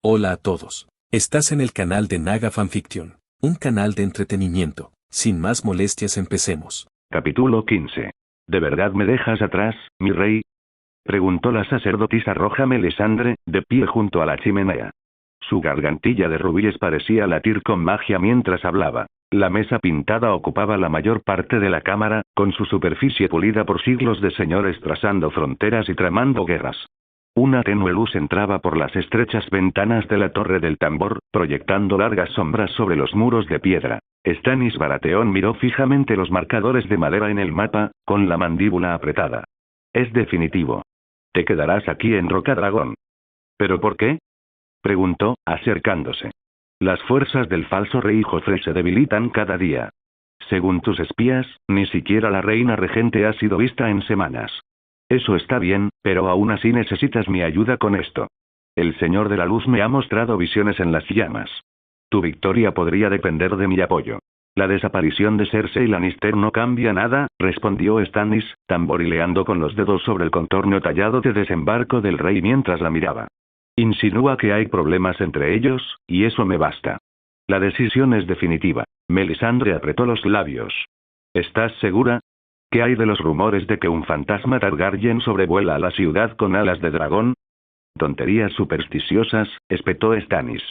Hola a todos. Estás en el canal de Naga Fanfiction, un canal de entretenimiento. Sin más molestias, empecemos. Capítulo 15. ¿De verdad me dejas atrás, mi rey? Preguntó la sacerdotisa roja Melisandre, de pie junto a la chimenea. Su gargantilla de rubíes parecía latir con magia mientras hablaba. La mesa pintada ocupaba la mayor parte de la cámara, con su superficie pulida por siglos de señores trazando fronteras y tramando guerras. Una tenue luz entraba por las estrechas ventanas de la torre del tambor, proyectando largas sombras sobre los muros de piedra. Stannis Baratheon miró fijamente los marcadores de madera en el mapa, con la mandíbula apretada. Es definitivo. Te quedarás aquí en Rocadragón. ¿Pero por qué? Preguntó, acercándose. Las fuerzas del falso rey Joffrey se debilitan cada día. Según tus espías, ni siquiera la reina regente ha sido vista en semanas. Eso está bien, pero aún así necesitas mi ayuda con esto. El Señor de la Luz me ha mostrado visiones en las llamas. Tu victoria podría depender de mi apoyo. La desaparición de Cersei Lannister no cambia nada, respondió Stannis, tamborileando con los dedos sobre el contorno tallado de desembarco del rey mientras la miraba. Insinúa que hay problemas entre ellos, y eso me basta. La decisión es definitiva. Melisandre apretó los labios. ¿Estás segura? ¿Qué hay de los rumores de que un fantasma Targaryen sobrevuela a la ciudad con alas de dragón? Tonterías supersticiosas, espetó Stannis.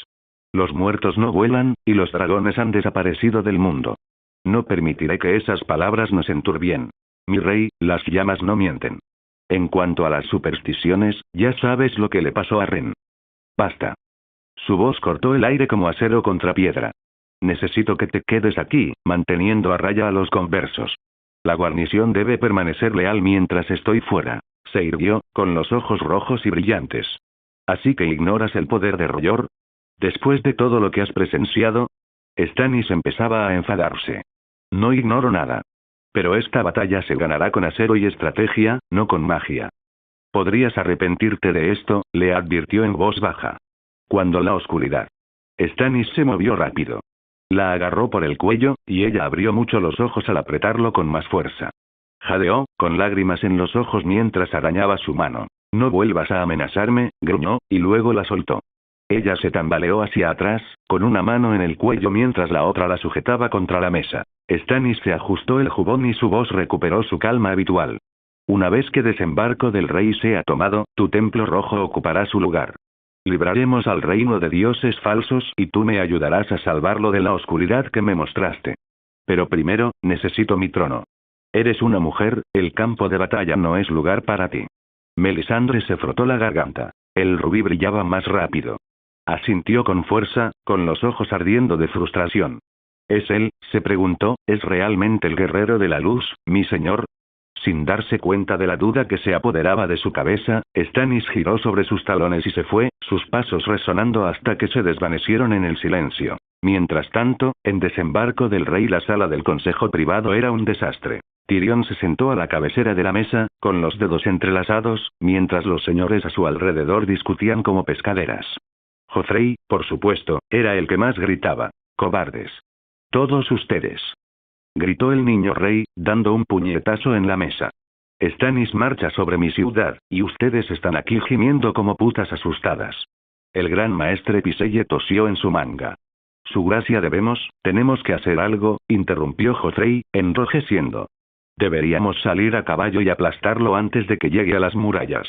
Los muertos no vuelan, y los dragones han desaparecido del mundo. No permitiré que esas palabras nos enturbien. Mi rey, las llamas no mienten. En cuanto a las supersticiones, ya sabes lo que le pasó a Ren. Basta. Su voz cortó el aire como acero contra piedra. Necesito que te quedes aquí, manteniendo a raya a los conversos. La guarnición debe permanecer leal mientras estoy fuera. Se irguió, con los ojos rojos y brillantes. ¿Así que ignoras el poder de Royor? Después de todo lo que has presenciado, Stannis empezaba a enfadarse. No ignoro nada. Pero esta batalla se ganará con acero y estrategia, no con magia. Podrías arrepentirte de esto, le advirtió en voz baja. Cuando la oscuridad. Stannis se movió rápido. La agarró por el cuello, y ella abrió mucho los ojos al apretarlo con más fuerza. Jadeó, con lágrimas en los ojos mientras arañaba su mano. No vuelvas a amenazarme, gruñó, y luego la soltó. Ella se tambaleó hacia atrás, con una mano en el cuello mientras la otra la sujetaba contra la mesa. Stannis se ajustó el jubón y su voz recuperó su calma habitual. Una vez que desembarco del rey sea tomado, tu templo rojo ocupará su lugar. Libraremos al reino de dioses falsos y tú me ayudarás a salvarlo de la oscuridad que me mostraste. Pero primero, necesito mi trono. Eres una mujer, el campo de batalla no es lugar para ti. Melisandre se frotó la garganta. El rubí brillaba más rápido. Asintió con fuerza, con los ojos ardiendo de frustración. ¿Es él?, se preguntó, ¿es realmente el guerrero de la luz, mi señor? Sin darse cuenta de la duda que se apoderaba de su cabeza, Stannis giró sobre sus talones y se fue, sus pasos resonando hasta que se desvanecieron en el silencio. Mientras tanto, en desembarco del rey la sala del consejo privado era un desastre. Tyrion se sentó a la cabecera de la mesa, con los dedos entrelazados, mientras los señores a su alrededor discutían como pescaderas. Joffrey, por supuesto, era el que más gritaba. ¡Cobardes! Todos ustedes. Gritó el niño rey, dando un puñetazo en la mesa. Stannis marcha sobre mi ciudad, y ustedes están aquí gimiendo como putas asustadas. El gran maestre Piselle tosió en su manga. Su gracia tenemos que hacer algo, interrumpió Joffrey, enrojeciendo. Deberíamos salir a caballo y aplastarlo antes de que llegue a las murallas.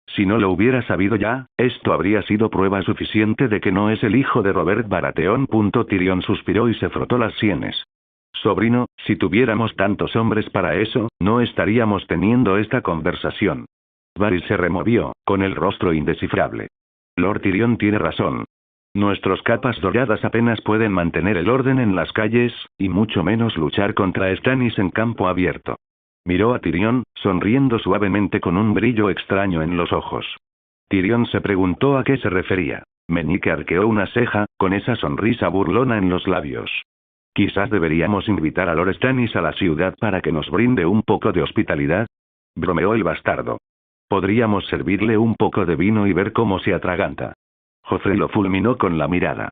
Si no lo hubiera sabido ya, esto habría sido prueba suficiente de que no es el hijo de Robert Baratheon. Tyrion suspiró y se frotó las sienes. Sobrino, si tuviéramos tantos hombres para eso, no estaríamos teniendo esta conversación. Varys se removió, con el rostro indescifrable. Lord Tyrion tiene razón. Nuestros capas doradas apenas pueden mantener el orden en las calles, y mucho menos luchar contra Stannis en campo abierto. Miró a Tyrion, sonriendo suavemente con un brillo extraño en los ojos. Tyrion se preguntó a qué se refería. Meñique arqueó una ceja, con esa sonrisa burlona en los labios. Quizás deberíamos invitar a Lord Stannis a la ciudad para que nos brinde un poco de hospitalidad. Bromeó el bastardo. Podríamos servirle un poco de vino y ver cómo se atraganta. Joffrey lo fulminó con la mirada.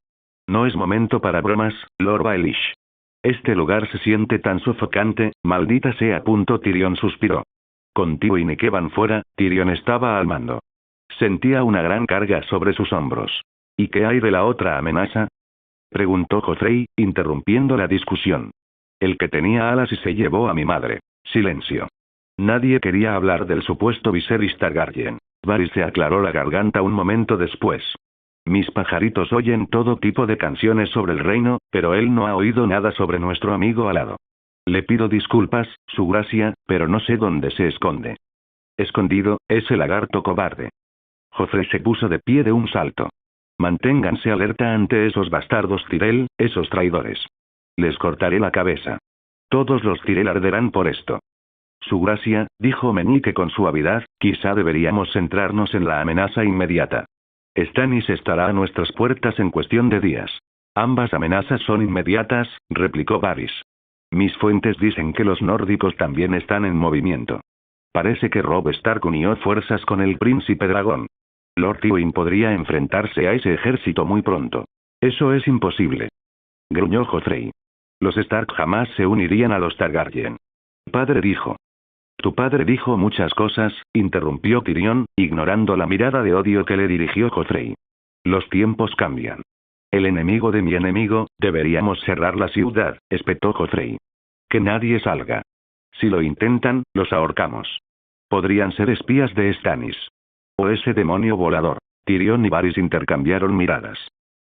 No es momento para bromas, Lord Baelish. Este lugar se siente tan sofocante, maldita sea. Tyrion suspiró. Contigo y Nick van fuera, Tyrion estaba al mando. Sentía una gran carga sobre sus hombros. ¿Y qué hay de la otra amenaza? Preguntó Joffrey, interrumpiendo la discusión. El que tenía alas y se llevó a mi madre. Silencio. Nadie quería hablar del supuesto Viserys Targaryen. Varys se aclaró la garganta un momento después. Mis pajaritos oyen todo tipo de canciones sobre el reino, pero él no ha oído nada sobre nuestro amigo alado. Le pido disculpas, su gracia, pero no sé dónde se esconde. Escondido, ese lagarto cobarde. Joffrey se puso de pie de un salto. Manténganse alerta ante esos bastardos Tyrell, esos traidores. Les cortaré la cabeza. Todos los Tyrell arderán por esto. Su gracia, dijo Meñique con suavidad, quizá deberíamos centrarnos en la amenaza inmediata. Stannis estará a nuestras puertas en cuestión de días. Ambas amenazas son inmediatas, replicó Varys. Mis fuentes dicen que los nórdicos también están en movimiento. Parece que Robb Stark unió fuerzas con el príncipe dragón. Lord Tywin podría enfrentarse a ese ejército muy pronto. Eso es imposible. Gruñó Joffrey. Los Stark jamás se unirían a los Targaryen. Padre dijo. Tu padre dijo muchas cosas, interrumpió Tyrion, ignorando la mirada de odio que le dirigió Joffrey. Los tiempos cambian. El enemigo de mi enemigo, deberíamos cerrar la ciudad, espetó Joffrey. Que nadie salga. Si lo intentan, los ahorcamos. Podrían ser espías de Stannis. O ese demonio volador. Tyrion y Varys intercambiaron miradas.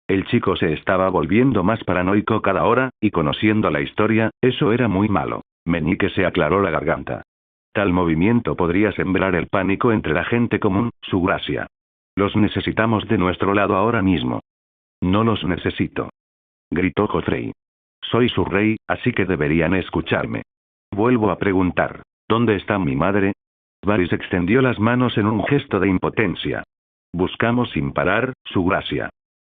El chico se estaba volviendo más paranoico cada hora, y conociendo la historia, eso era muy malo. Meñique se aclaró la garganta. Tal movimiento podría sembrar el pánico entre la gente común, su gracia. Los necesitamos de nuestro lado ahora mismo. No los necesito. Gritó Joffrey. Soy su rey, así que deberían escucharme. Vuelvo a preguntar, ¿dónde está mi madre? Varys extendió las manos en un gesto de impotencia. Buscamos sin parar, su gracia.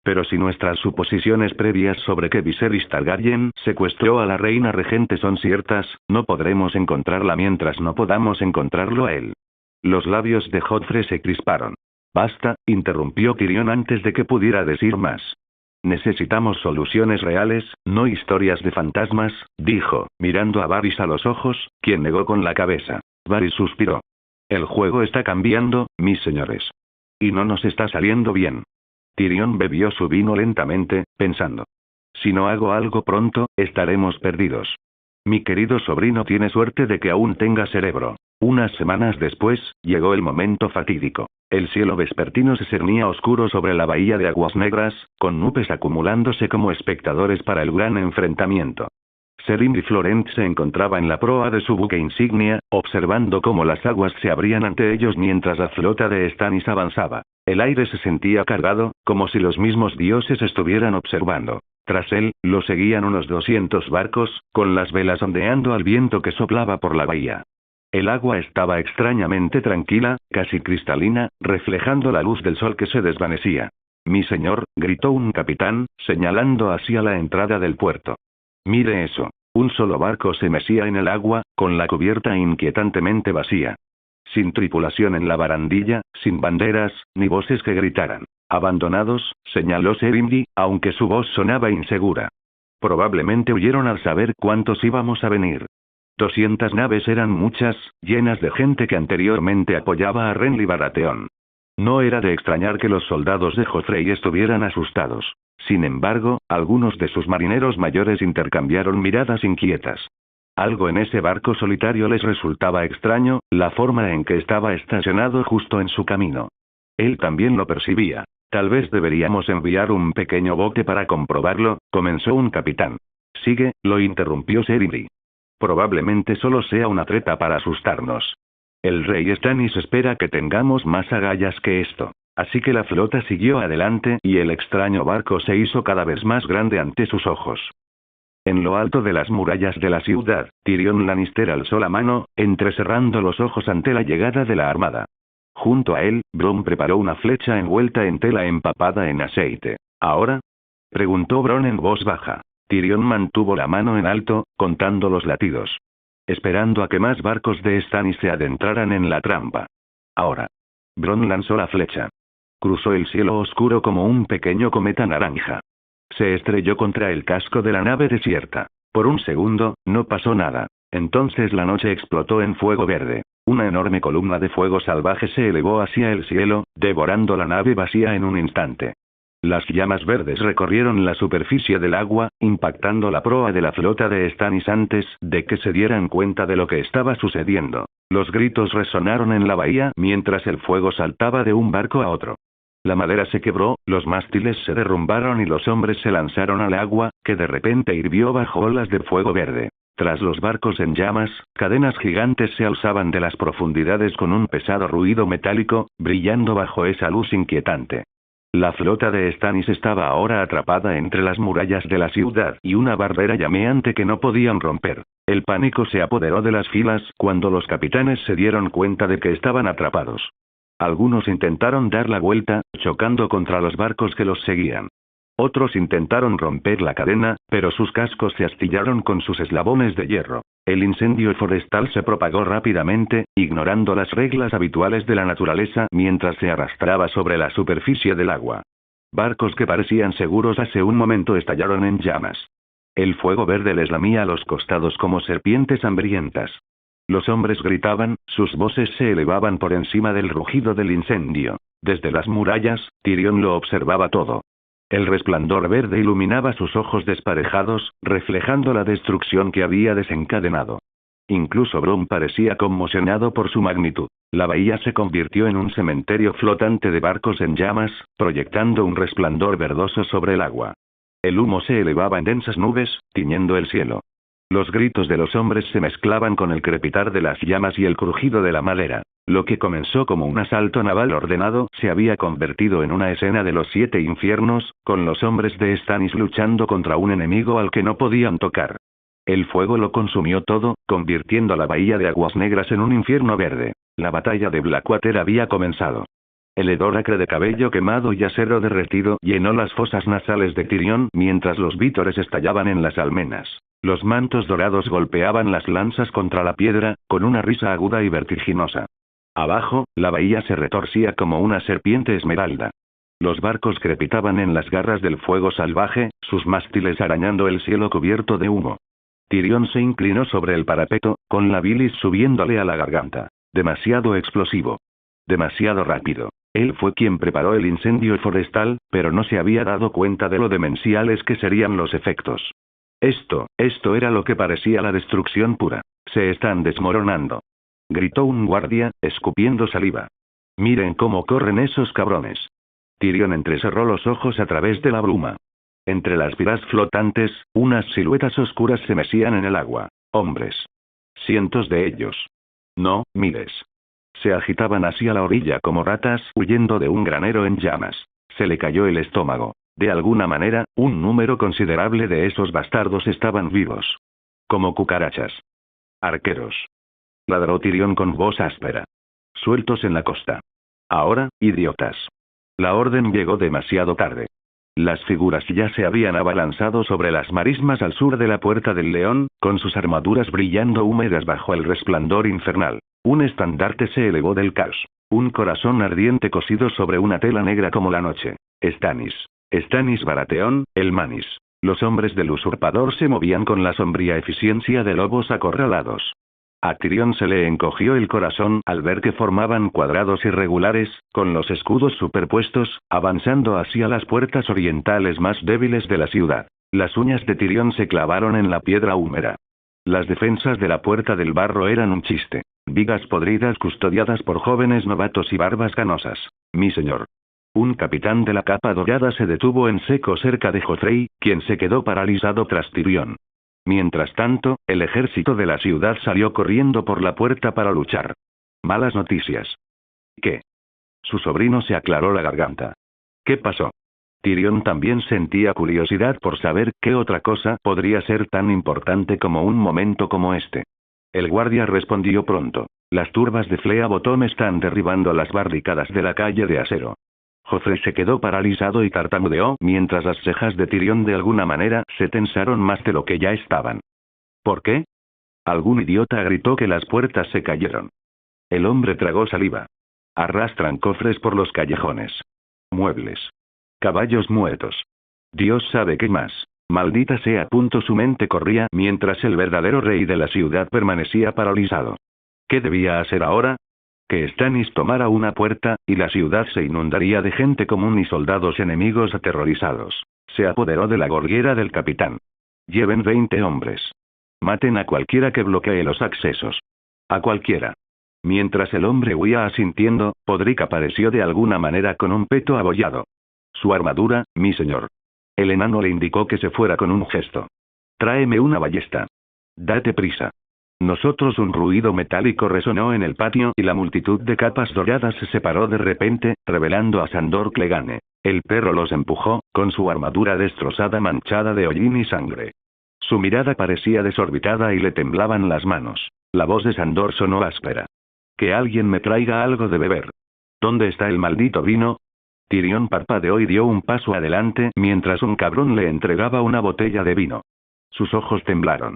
Pero si nuestras suposiciones previas sobre que Viserys Targaryen secuestró a la reina regente son ciertas, no podremos encontrarla mientras no podamos encontrarlo a él. Los labios de Joffrey se crisparon. Basta, interrumpió Tyrion antes de que pudiera decir más. Necesitamos soluciones reales, no historias de fantasmas, dijo, mirando a Varys a los ojos, quien negó con la cabeza. Varys suspiró. El juego está cambiando, mis señores. Y no nos está saliendo bien. Tyrion bebió su vino lentamente, pensando. Si no hago algo pronto, estaremos perdidos. Mi querido sobrino tiene suerte de que aún tenga cerebro. Unas semanas después, llegó el momento fatídico. El cielo vespertino se cernía oscuro sobre la bahía de Aguas Negras, con nubes acumulándose como espectadores para el gran enfrentamiento. Seryn y Florent se encontraba en la proa de su buque insignia, observando cómo las aguas se abrían ante ellos mientras la flota de Stannis avanzaba. El aire se sentía cargado, como si los mismos dioses estuvieran observando. Tras él, lo seguían unos 200 barcos, con las velas ondeando al viento que soplaba por la bahía. El agua estaba extrañamente tranquila, casi cristalina, reflejando la luz del sol que se desvanecía. Mi señor, gritó un capitán, señalando hacia la entrada del puerto. Mire eso. Un solo barco se mecía en el agua, con la cubierta inquietantemente vacía. Sin tripulación en la barandilla, sin banderas, ni voces que gritaran. Abandonados, señaló Serindi, aunque su voz sonaba insegura. Probablemente huyeron al saber cuántos íbamos a venir. 200 naves eran muchas, llenas de gente que anteriormente apoyaba a Renly Baratheon. No era de extrañar que los soldados de Joffrey estuvieran asustados. Sin embargo, algunos de sus marineros mayores intercambiaron miradas inquietas. Algo en ese barco solitario les resultaba extraño, la forma en que estaba estacionado justo en su camino. Él también lo percibía. Tal vez deberíamos enviar un pequeño bote para comprobarlo, comenzó un capitán. Sigue, lo interrumpió Serindi. Probablemente solo sea una treta para asustarnos. El rey Stannis espera que tengamos más agallas que esto. Así que la flota siguió adelante y el extraño barco se hizo cada vez más grande ante sus ojos. En lo alto de las murallas de la ciudad, Tyrion Lannister alzó la mano, entrecerrando los ojos ante la llegada de la armada. Junto a él, Bronn preparó una flecha envuelta en tela empapada en aceite. ¿Ahora? Preguntó Bronn en voz baja. Tyrion mantuvo la mano en alto, contando los latidos. Esperando a que más barcos de Stannis se adentraran en la trampa. Ahora. Bronn lanzó la flecha. Cruzó el cielo oscuro como un pequeño cometa naranja. Se estrelló contra el casco de la nave desierta. Por un segundo, no pasó nada. Entonces la noche explotó en fuego verde. Una enorme columna de fuego salvaje se elevó hacia el cielo, devorando la nave vacía en un instante. Las llamas verdes recorrieron la superficie del agua, impactando la proa de la flota de Stannis antes de que se dieran cuenta de lo que estaba sucediendo. Los gritos resonaron en la bahía mientras el fuego saltaba de un barco a otro. La madera se quebró, los mástiles se derrumbaron y los hombres se lanzaron al agua, que de repente hirvió bajo olas de fuego verde. Tras los barcos en llamas, cadenas gigantes se alzaban de las profundidades con un pesado ruido metálico, brillando bajo esa luz inquietante. La flota de Stannis estaba ahora atrapada entre las murallas de la ciudad y una barrera llameante que no podían romper. El pánico se apoderó de las filas cuando los capitanes se dieron cuenta de que estaban atrapados. Algunos intentaron dar la vuelta, chocando contra los barcos que los seguían. Otros intentaron romper la cadena, pero sus cascos se astillaron con sus eslabones de hierro. El incendio forestal se propagó rápidamente, ignorando las reglas habituales de la naturaleza mientras se arrastraba sobre la superficie del agua. Barcos que parecían seguros hace un momento estallaron en llamas. El fuego verde les lamía a los costados como serpientes hambrientas. Los hombres gritaban, sus voces se elevaban por encima del rugido del incendio. Desde las murallas, Tyrion lo observaba todo. El resplandor verde iluminaba sus ojos desparejados, reflejando la destrucción que había desencadenado. Incluso Bronn parecía conmocionado por su magnitud. La bahía se convirtió en un cementerio flotante de barcos en llamas, proyectando un resplandor verdoso sobre el agua. El humo se elevaba en densas nubes, tiñendo el cielo. Los gritos de los hombres se mezclaban con el crepitar de las llamas y el crujido de la madera. Lo que comenzó como un asalto naval ordenado se había convertido en una escena de los 7 infiernos, con los hombres de Stannis luchando contra un enemigo al que no podían tocar. El fuego lo consumió todo, convirtiendo la bahía de Aguas Negras en un infierno verde. La batalla de Blackwater había comenzado. El hedor acre de cabello quemado y acero derretido llenó las fosas nasales de Tyrion mientras los vítores estallaban en las almenas. Los mantos dorados golpeaban las lanzas contra la piedra, con una risa aguda y vertiginosa. Abajo, la bahía se retorcía como una serpiente esmeralda. Los barcos crepitaban en las garras del fuego salvaje, sus mástiles arañando el cielo cubierto de humo. Tyrion se inclinó sobre el parapeto, con la bilis subiéndole a la garganta. Demasiado explosivo. Demasiado rápido. Él fue quien preparó el incendio forestal, pero no se había dado cuenta de lo demenciales que serían los efectos. Esto era lo que parecía la destrucción pura. Se están desmoronando. Gritó un guardia, escupiendo saliva. Miren cómo corren esos cabrones. Tyrion entrecerró los ojos a través de la bruma. Entre las vigas flotantes, unas siluetas oscuras se mecían en el agua. Hombres. Cientos de ellos. No, miles. Se agitaban hacia la orilla como ratas huyendo de un granero en llamas. Se le cayó el estómago. De alguna manera, un número considerable de esos bastardos estaban vivos. Como cucarachas. Arqueros. Ladró Tyrion con voz áspera. Sueltos en la costa. Ahora, idiotas. La orden llegó demasiado tarde. Las figuras ya se habían abalanzado sobre las marismas al sur de la Puerta del León, con sus armaduras brillando húmedas bajo el resplandor infernal. Un estandarte se elevó del caos. Un corazón ardiente cosido sobre una tela negra como la noche. Stannis Baratheon, el Manis. Los hombres del usurpador se movían con la sombría eficiencia de lobos acorralados. A Tyrion se le encogió el corazón al ver que formaban cuadrados irregulares, con los escudos superpuestos, avanzando hacia las puertas orientales más débiles de la ciudad. Las uñas de Tyrion se clavaron en la piedra húmeda. Las defensas de la Puerta del Barro eran un chiste. Vigas podridas custodiadas por jóvenes novatos y barbas canosas. Mi señor. Un capitán de la capa dorada se detuvo en seco cerca de Joffrey, quien se quedó paralizado tras Tyrion. Mientras tanto, el ejército de la ciudad salió corriendo por la puerta para luchar. Malas noticias. ¿Qué? Su sobrino se aclaró la garganta. ¿Qué pasó? Tyrion también sentía curiosidad por saber qué otra cosa podría ser tan importante como un momento como este. El guardia respondió pronto. Las turbas de Flea Bottom están derribando las barricadas de la calle de acero. Joffrey se quedó paralizado y tartamudeó mientras las cejas de Tyrion de alguna manera se tensaron más de lo que ya estaban. ¿Por qué? Algún idiota gritó que las puertas se cayeron. El hombre tragó saliva. Arrastran cofres por los callejones. Muebles. Caballos muertos. Dios sabe qué más. Maldita sea. Su mente corría mientras el verdadero rey de la ciudad permanecía paralizado. ¿Qué debía hacer ahora? Que Stannis tomara una puerta, y la ciudad se inundaría de gente común y soldados enemigos aterrorizados. Se apoderó de la gorguera del capitán. Lleven 20 hombres. Maten a cualquiera que bloquee los accesos. A cualquiera. Mientras el hombre huía asintiendo, Podrick apareció de alguna manera con un peto abollado. Su armadura, mi señor. El enano le indicó que se fuera con un gesto. Tráeme una ballesta. Date prisa. Nosotros. Un ruido metálico resonó en el patio y la multitud de capas doradas se separó de repente, revelando a Sandor Clegane. El perro los empujó, con su armadura destrozada manchada de hollín y sangre. Su mirada parecía desorbitada y le temblaban las manos. La voz de Sandor sonó áspera. Que alguien me traiga algo de beber. ¿Dónde está el maldito vino? Tyrion parpadeó y dio un paso adelante mientras un cabrón le entregaba una botella de vino. Sus ojos temblaron.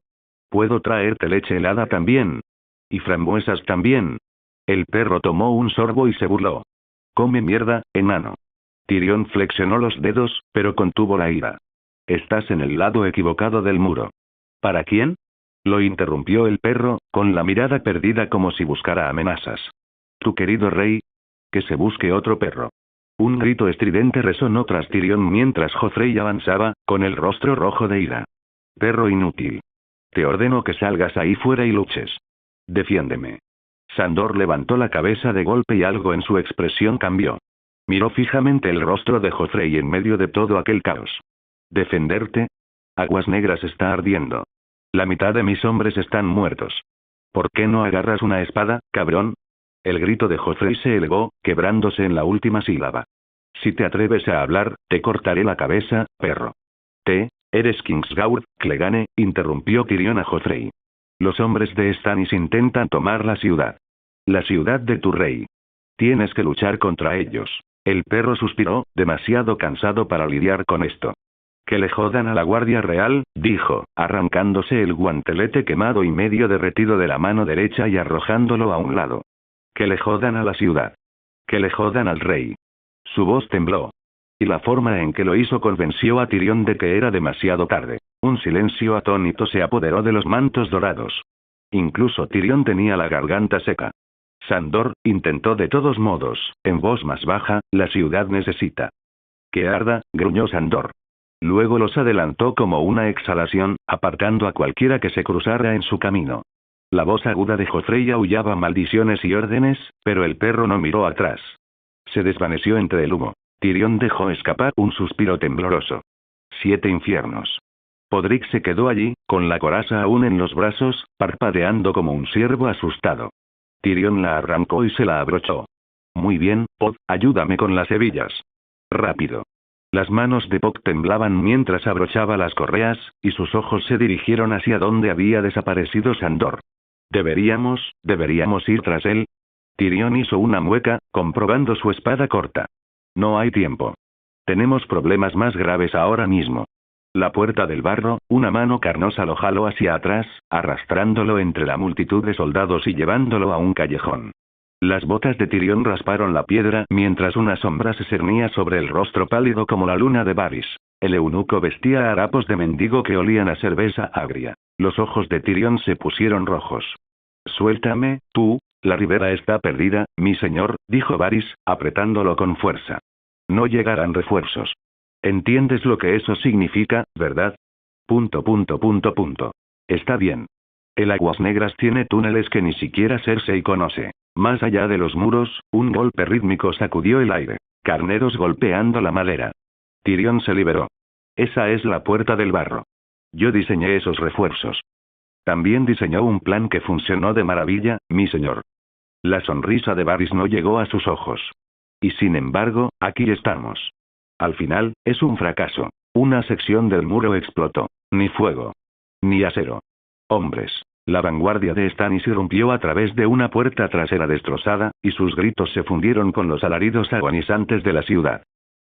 ¿Puedo traerte leche helada también? ¿Y frambuesas también? El perro tomó un sorbo y se burló. Come mierda, enano. Tyrion flexionó los dedos, pero contuvo la ira. Estás en el lado equivocado del muro. ¿Para quién? Lo interrumpió el perro, con la mirada perdida como si buscara amenazas. Tu querido rey. Que se busque otro perro. Un grito estridente resonó tras Tyrion mientras Joffrey avanzaba, con el rostro rojo de ira. Perro inútil. Te ordeno que salgas ahí fuera y luches. Defiéndeme. Sandor levantó la cabeza de golpe y algo en su expresión cambió. Miró fijamente el rostro de Joffrey en medio de todo aquel caos. ¿Defenderte? Aguas Negras está ardiendo. La mitad de mis hombres están muertos. ¿Por qué no agarras una espada, cabrón? El grito de Joffrey se elevó, quebrándose en la última sílaba. Si te atreves a hablar, te cortaré la cabeza, perro. Eres Kingsguard, Clegane, interrumpió Tyrion a Joffrey. Los hombres de Stannis intentan tomar la ciudad. La ciudad de tu rey. Tienes que luchar contra ellos. El perro suspiró, demasiado cansado para lidiar con esto. Que le jodan a la Guardia Real, dijo, arrancándose el guantelete quemado y medio derretido de la mano derecha y arrojándolo a un lado. Que le jodan a la ciudad. Que le jodan al rey. Su voz tembló. Y la forma en que lo hizo convenció a Tyrion de que era demasiado tarde. Un silencio atónito se apoderó de los mantos dorados. Incluso Tyrion tenía la garganta seca. Sandor intentó de todos modos, en voz más baja, la ciudad necesita. Que arda, gruñó Sandor. Luego los adelantó como una exhalación, apartando a cualquiera que se cruzara en su camino. La voz aguda de Joffrey aullaba maldiciones y órdenes, pero el perro no miró atrás. Se desvaneció entre el humo. Tyrion dejó escapar un suspiro tembloroso. 7 infiernos. Podrick se quedó allí, con la coraza aún en los brazos, parpadeando como un ciervo asustado. Tyrion la arrancó y se la abrochó. Muy bien, Pod, ayúdame con las hebillas. Rápido. Las manos de Pod temblaban mientras abrochaba las correas, y sus ojos se dirigieron hacia donde había desaparecido Sandor. Deberíamos ir tras él. Tyrion hizo una mueca, comprobando su espada corta. No hay tiempo. Tenemos problemas más graves ahora mismo. La puerta del barro, una mano carnosa lo jaló hacia atrás, arrastrándolo entre la multitud de soldados y llevándolo a un callejón. Las botas de Tyrion rasparon la piedra mientras una sombra se cernía sobre el rostro pálido como la luna de Varys. El eunuco vestía harapos de mendigo que olían a cerveza agria. Los ojos de Tyrion se pusieron rojos. Suéltame, tú. La ribera está perdida, mi señor, dijo Varys, apretándolo con fuerza. No llegarán refuerzos. ¿Entiendes lo que eso significa, verdad? Está bien. El Aguas Negras tiene túneles que ni siquiera Cersei conoce. Más allá de los muros, un golpe rítmico sacudió el aire. Carneros golpeando la madera. Tyrion se liberó. Esa es la puerta del barro. Yo diseñé esos refuerzos. También diseñó un plan que funcionó de maravilla, mi señor. La sonrisa de Varys no llegó a sus ojos. Y sin embargo, aquí estamos. Al final, es un fracaso. Una sección del muro explotó. Ni fuego. Ni acero. Hombres. La vanguardia de Stannis irrumpió a través de una puerta trasera destrozada, y sus gritos se fundieron con los alaridos agonizantes de la ciudad.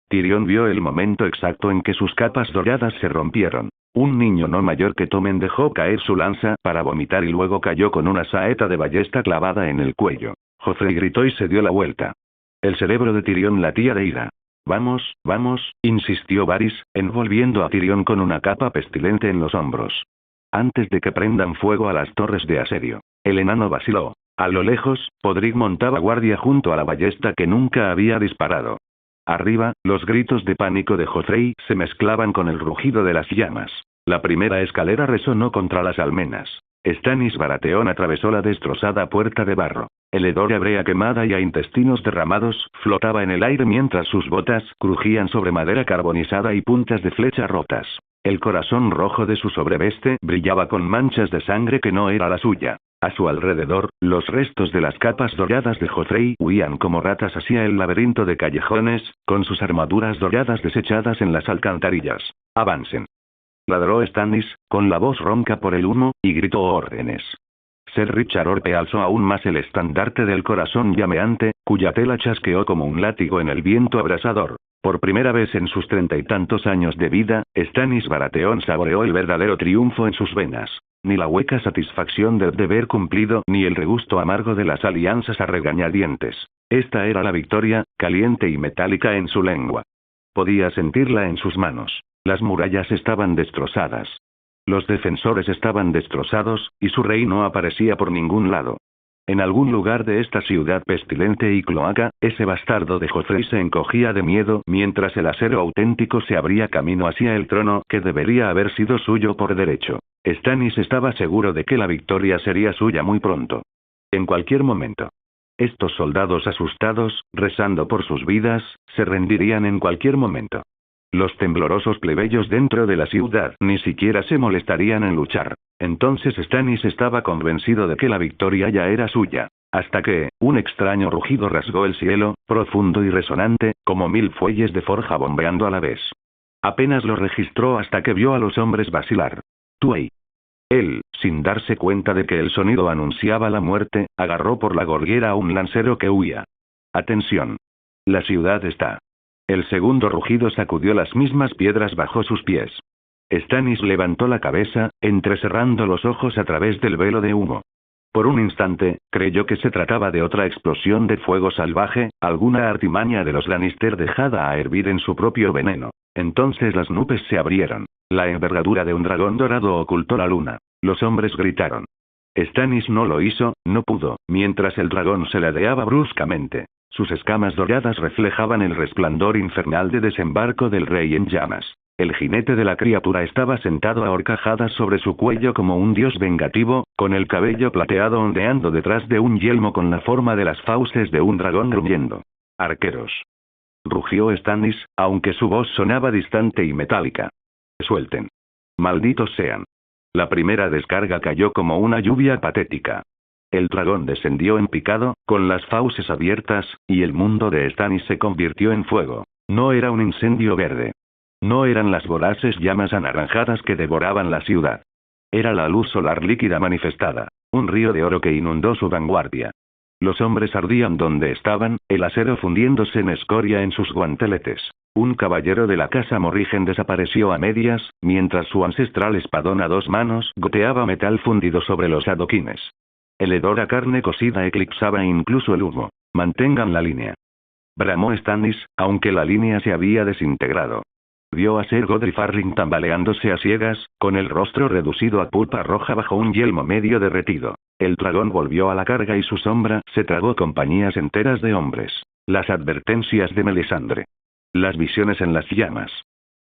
Tyrion vio el momento exacto en que sus capas doradas se rompieron. Un niño no mayor que Tommen dejó caer su lanza para vomitar y luego cayó con una saeta de ballesta clavada en el cuello. Joffrey gritó y se dio la vuelta. El cerebro de Tyrion latía de ira. Vamos, insistió Varys, envolviendo a Tyrion con una capa pestilente en los hombros. Antes de que prendan fuego a las torres de asedio. El enano vaciló. A lo lejos, Podrick montaba guardia junto a la ballesta que nunca había disparado. Arriba, los gritos de pánico de Joffrey se mezclaban con el rugido de las llamas. La primera escalera resonó contra las almenas. Stannis Baratheon atravesó la destrozada puerta de barro. El hedor a brea quemada y a intestinos derramados flotaba en el aire mientras sus botas crujían sobre madera carbonizada y puntas de flecha rotas. El corazón rojo de su sobreveste brillaba con manchas de sangre que no era la suya. A su alrededor, los restos de las capas doradas de Joffrey huían como ratas hacia el laberinto de callejones, con sus armaduras doradas desechadas en las alcantarillas. ¡Avancen!, ladró Stannis, con la voz ronca por el humo, y gritó órdenes. Ser Richard Orpe alzó aún más el estandarte del corazón llameante, cuya tela chasqueó como un látigo en el viento abrasador. Por primera vez en sus 30 y tantos años de vida, Stannis Baratheon saboreó el verdadero triunfo en sus venas. Ni la hueca satisfacción del deber cumplido ni el regusto amargo de las alianzas a regañadientes. Esta era la victoria, caliente y metálica en su lengua. Podía sentirla en sus manos. Las murallas estaban destrozadas. Los defensores estaban destrozados, y su rey no aparecía por ningún lado. En algún lugar de esta ciudad pestilente y cloaca, ese bastardo de Joffrey se encogía de miedo mientras el acero auténtico se abría camino hacia el trono que debería haber sido suyo por derecho. Stannis estaba seguro de que la victoria sería suya muy pronto. En cualquier momento. Estos soldados asustados, rezando por sus vidas, se rendirían en cualquier momento. Los temblorosos plebeyos dentro de la ciudad ni siquiera se molestarían en luchar. Entonces Stannis estaba convencido de que la victoria ya era suya. Hasta que, un extraño rugido rasgó el cielo, profundo y resonante, como 1000 fuelles de forja bombeando a la vez. Apenas lo registró hasta que vio a los hombres vacilar. Tuey. Él, sin darse cuenta de que el sonido anunciaba la muerte, agarró por la gorguera a un lancero que huía. Atención. La ciudad está. El segundo rugido sacudió las mismas piedras bajo sus pies. Stannis levantó la cabeza, entrecerrando los ojos a través del velo de humo. Por un instante, creyó que se trataba de otra explosión de fuego salvaje, alguna artimaña de los Lannister dejada a hervir en su propio veneno. Entonces las nubes se abrieron. La envergadura de un dragón dorado ocultó la luna. Los hombres gritaron. Stannis no lo hizo, no pudo, mientras el dragón se ladeaba bruscamente. Sus escamas doradas reflejaban el resplandor infernal de desembarco del rey en llamas. El jinete de la criatura estaba sentado a horcajadas sobre su cuello como un dios vengativo, con el cabello plateado ondeando detrás de un yelmo con la forma de las fauces de un dragón gruñendo. Arqueros. Rugió Stannis, aunque su voz sonaba distante y metálica. Suelten. Malditos sean. La primera descarga cayó como una lluvia patética. El dragón descendió en picado, con las fauces abiertas, y el mundo de Stannis se convirtió en fuego. No era un incendio verde. No eran las voraces llamas anaranjadas que devoraban la ciudad. Era la luz solar líquida manifestada, un río de oro que inundó su vanguardia. Los hombres ardían donde estaban, el acero fundiéndose en escoria en sus guanteletes. Un caballero de la casa Morrigen desapareció a medias, mientras su ancestral espadón a 2 manos goteaba metal fundido sobre los adoquines. El hedor a carne cocida eclipsaba incluso el humo. Mantengan la línea. Bramó Stannis, aunque la línea se había desintegrado. Vio a Ser Godry Farling tambaleándose a ciegas, con el rostro reducido a pulpa roja bajo un yelmo medio derretido. El dragón volvió a la carga y su sombra se tragó compañías enteras de hombres. Las advertencias de Melisandre. Las visiones en las llamas.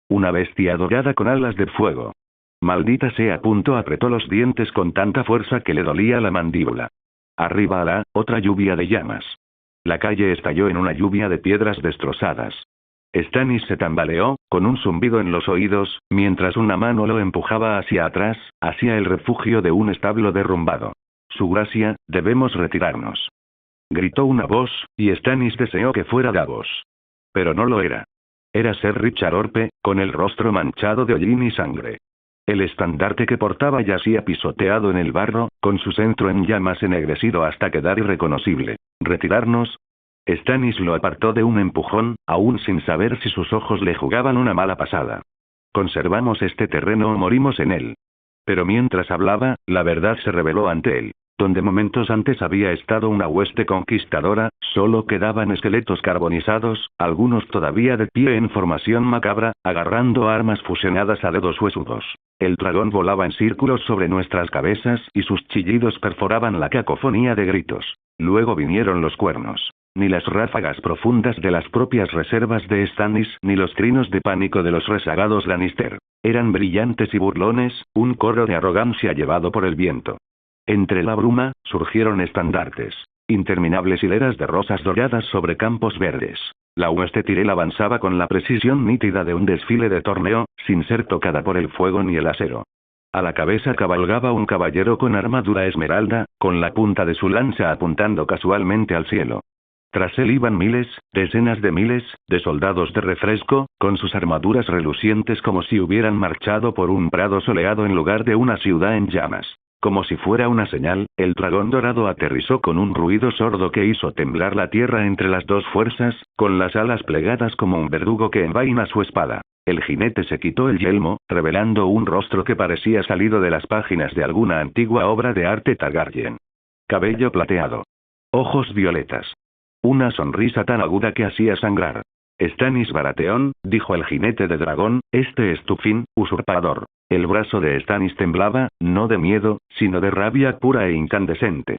Una bestia dorada con alas de fuego. Maldita sea. Apretó los dientes con tanta fuerza que le dolía la mandíbula. Arriba Alá, otra lluvia de llamas. La calle estalló en una lluvia de piedras destrozadas. Stannis se tambaleó, con un zumbido en los oídos, mientras una mano lo empujaba hacia atrás, hacia el refugio de un establo derrumbado. Su gracia, debemos retirarnos. Gritó una voz, y Stannis deseó que fuera Davos. Pero no lo era. Era Ser Richard Orpe, con el rostro manchado de hollín y sangre. El estandarte que portaba yacía pisoteado en el barro, con su centro en llamas ennegrecido hasta quedar irreconocible. ¿Retirarnos? Stannis lo apartó de un empujón, aún sin saber si sus ojos le jugaban una mala pasada. Conservamos este terreno o morimos en él. Pero mientras hablaba, la verdad se reveló ante él. Donde momentos antes había estado una hueste conquistadora, solo quedaban esqueletos carbonizados, algunos todavía de pie en formación macabra, agarrando armas fusionadas a dedos huesudos. El dragón volaba en círculos sobre nuestras cabezas y sus chillidos perforaban la cacofonía de gritos. Luego vinieron los cuernos. Ni las ráfagas profundas de las propias reservas de Stannis ni los trinos de pánico de los rezagados Lannister. Eran brillantes y burlones, un coro de arrogancia llevado por el viento. Entre la bruma, surgieron estandartes. Interminables hileras de rosas doradas sobre campos verdes. La hueste Tyrell avanzaba con la precisión nítida de un desfile de torneo, sin ser tocada por el fuego ni el acero. A la cabeza cabalgaba un caballero con armadura esmeralda, con la punta de su lanza apuntando casualmente al cielo. Tras él iban miles, decenas de miles, de soldados de refresco, con sus armaduras relucientes como si hubieran marchado por un prado soleado en lugar de una ciudad en llamas. Como si fuera una señal, el dragón dorado aterrizó con un ruido sordo que hizo temblar la tierra entre las dos fuerzas, con las alas plegadas como un verdugo que envaina su espada. El jinete se quitó el yelmo, revelando un rostro que parecía salido de las páginas de alguna antigua obra de arte Targaryen. Cabello plateado. Ojos violetas. Una sonrisa tan aguda que hacía sangrar. Stannis Baratheon, dijo el jinete de dragón, este es tu fin, usurpador. El brazo de Stannis temblaba, no de miedo, sino de rabia pura e incandescente.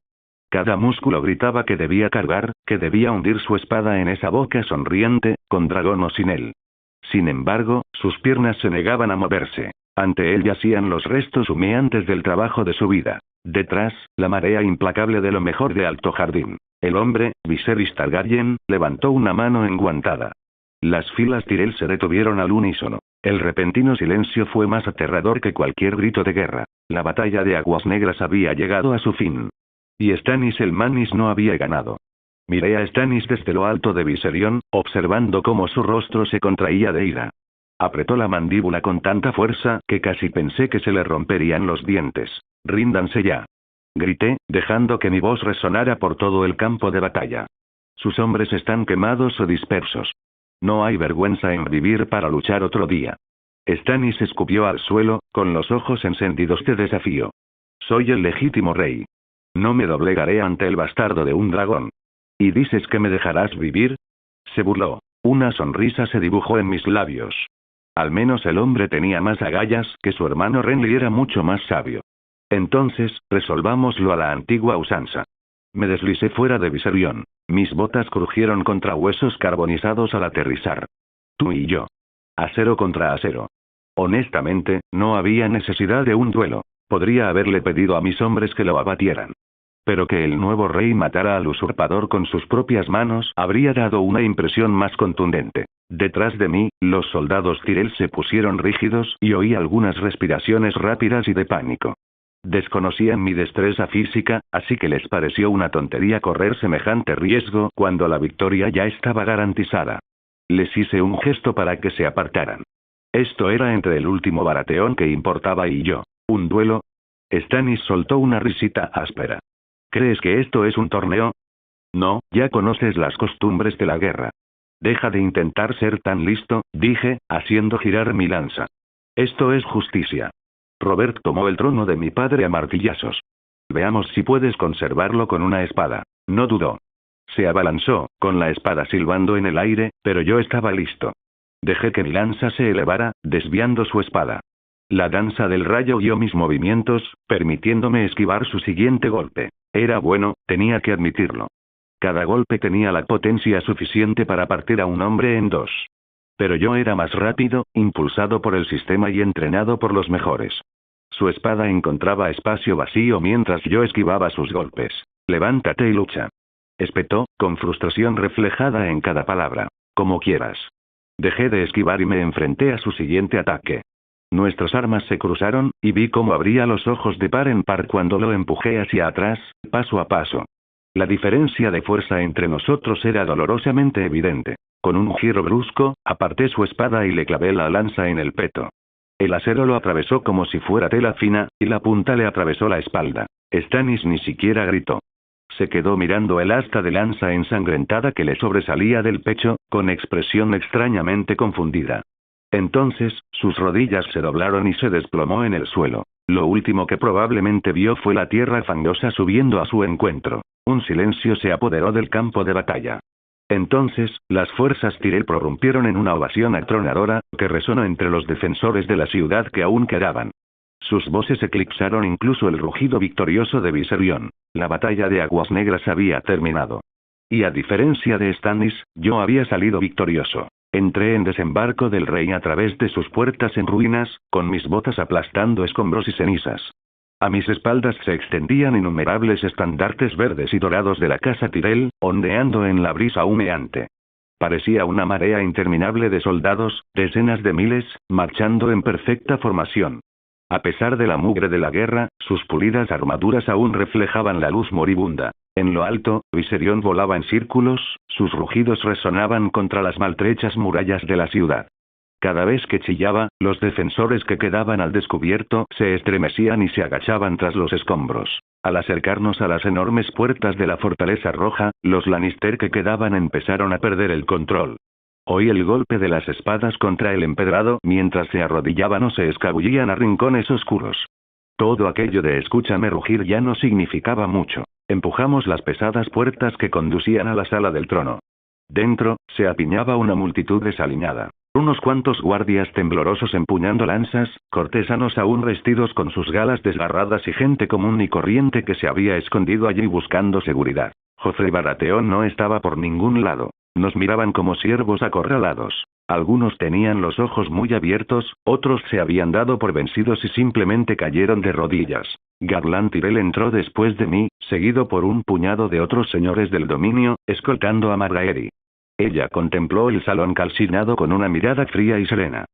Cada músculo gritaba que debía cargar, que debía hundir su espada en esa boca sonriente, con dragón o sin él. Sin embargo, sus piernas se negaban a moverse. Ante él yacían los restos humeantes del trabajo de su vida. Detrás, la marea implacable de lo mejor de Alto Jardín. El hombre, Viserys Targaryen, levantó una mano enguantada. Las filas Tyrell se detuvieron al unísono. El repentino silencio fue más aterrador que cualquier grito de guerra. La batalla de Aguas Negras había llegado a su fin. Y Stannis el Mannis no había ganado. Miré a Stannis desde lo alto de Viserion, observando cómo su rostro se contraía de ira. Apretó la mandíbula con tanta fuerza que casi pensé que se le romperían los dientes. «Ríndanse ya», grité, dejando que mi voz resonara por todo el campo de batalla. «Sus hombres están quemados o dispersos. No hay vergüenza en vivir para luchar otro día». Stannis escupió al suelo, con los ojos encendidos de desafío. «Soy el legítimo rey. No me doblegaré ante el bastardo de un dragón. ¿Y dices que me dejarás vivir?». Se burló. Una sonrisa se dibujó en mis labios. Al menos el hombre tenía más agallas que su hermano Renly era mucho más sabio. Entonces, resolvámoslo a la antigua usanza. Me deslicé fuera de Viserion. Mis botas crujieron contra huesos carbonizados al aterrizar. Tú y yo. Acero contra acero. Honestamente, no había necesidad de un duelo. Podría haberle pedido a mis hombres que lo abatieran. Pero que el nuevo rey matara al usurpador con sus propias manos habría dado una impresión más contundente. Detrás de mí, los soldados Tyrell se pusieron rígidos y oí algunas respiraciones rápidas y de pánico. Desconocían mi destreza física, así que les pareció una tontería correr semejante riesgo cuando la victoria ya estaba garantizada. Les hice un gesto para que se apartaran. Esto era entre el último Baratheon que importaba y yo. ¿Un duelo? Stannis soltó una risita áspera. ¿Crees que esto es un torneo? No, ya conoces las costumbres de la guerra. Deja de intentar ser tan listo, dije, haciendo girar mi lanza. Esto es justicia. Robert tomó el trono de mi padre a martillazos. Veamos si puedes conservarlo con una espada. No dudó. Se abalanzó, con la espada silbando en el aire, pero yo estaba listo. Dejé que mi lanza se elevara, desviando su espada. La danza del rayo guió mis movimientos, permitiéndome esquivar su siguiente golpe. Era bueno, tenía que admitirlo. Cada golpe tenía la potencia suficiente para partir a un hombre en dos. Pero yo era más rápido, impulsado por el sistema y entrenado por los mejores. Su espada encontraba espacio vacío mientras yo esquivaba sus golpes. «Levántate y lucha», espetó, con frustración reflejada en cada palabra. «Como quieras». Dejé de esquivar y me enfrenté a su siguiente ataque. Nuestras armas se cruzaron, y vi cómo abría los ojos de par en par cuando lo empujé hacia atrás, paso a paso. La diferencia de fuerza entre nosotros era dolorosamente evidente. Con un giro brusco, aparté su espada y le clavé la lanza en el peto. El acero lo atravesó como si fuera tela fina, y la punta le atravesó la espalda. Stannis ni siquiera gritó. Se quedó mirando el asta de lanza ensangrentada que le sobresalía del pecho, con expresión extrañamente confundida. Entonces, sus rodillas se doblaron y se desplomó en el suelo. Lo último que probablemente vio fue la tierra fangosa subiendo a su encuentro. Un silencio se apoderó del campo de batalla. Entonces, las fuerzas Tyrell prorrumpieron en una ovación atronadora, que resonó entre los defensores de la ciudad que aún quedaban. Sus voces eclipsaron incluso el rugido victorioso de Viserion. La batalla de Aguas Negras había terminado. Y a diferencia de Stannis, yo había salido victorioso. Entré en Desembarco del Rey a través de sus puertas en ruinas, con mis botas aplastando escombros y cenizas. A mis espaldas se extendían innumerables estandartes verdes y dorados de la casa Tyrell, ondeando en la brisa humeante. Parecía una marea interminable de soldados, decenas de miles, marchando en perfecta formación. A pesar de la mugre de la guerra, sus pulidas armaduras aún reflejaban la luz moribunda. En lo alto, Viserion volaba en círculos, sus rugidos resonaban contra las maltrechas murallas de la ciudad. Cada vez que chillaba, los defensores que quedaban al descubierto se estremecían y se agachaban tras los escombros. Al acercarnos a las enormes puertas de la Fortaleza Roja, los Lannister que quedaban empezaron a perder el control. Oí el golpe de las espadas contra el empedrado mientras se arrodillaban o se escabullían a rincones oscuros. Todo aquello de escúchame rugir ya no significaba mucho. Empujamos las pesadas puertas que conducían a la sala del trono. Dentro, se apiñaba una multitud desaliñada. Unos cuantos guardias temblorosos empuñando lanzas, cortesanos aún vestidos con sus galas desgarradas y gente común y corriente que se había escondido allí buscando seguridad. Joffrey Baratheon no estaba por ningún lado. Nos miraban como siervos acorralados. Algunos tenían los ojos muy abiertos, otros se habían dado por vencidos y simplemente cayeron de rodillas. Garland Tyrell entró después de mí, seguido por un puñado de otros señores del dominio, escoltando a Margaery. Ella contempló el salón calcinado con una mirada fría y serena.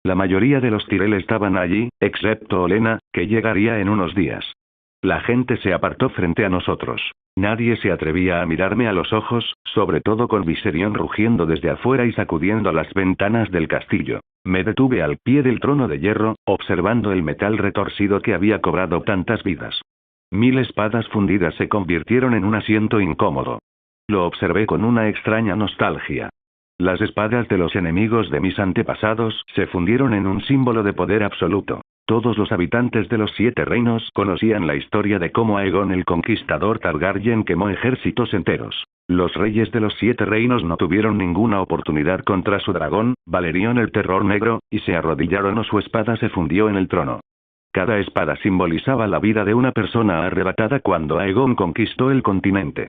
La mayoría de los Tyrell estaban allí, excepto Olenna, que llegaría en unos días. La gente se apartó frente a nosotros. Nadie se atrevía a mirarme a los ojos, sobre todo con Viserion rugiendo desde afuera y sacudiendo las ventanas del castillo. Me detuve al pie del trono de hierro, observando el metal retorcido que había cobrado tantas vidas. 1000 espadas fundidas se convirtieron en un asiento incómodo. Lo observé con una extraña nostalgia. Las espadas de los enemigos de mis antepasados se fundieron en un símbolo de poder absoluto. Todos los habitantes de los 7 reinos conocían la historia de cómo Aegon el Conquistador Targaryen quemó ejércitos enteros. Los reyes de los 7 reinos no tuvieron ninguna oportunidad contra su dragón, Valerion el Terror Negro, y se arrodillaron o su espada se fundió en el trono. Cada espada simbolizaba la vida de una persona arrebatada cuando Aegon conquistó el continente.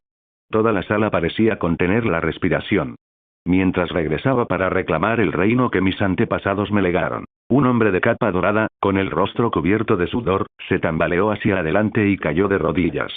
Toda la sala parecía contener la respiración. Mientras regresaba para reclamar el reino que mis antepasados me legaron, un hombre de capa dorada, con el rostro cubierto de sudor, se tambaleó hacia adelante y cayó de rodillas.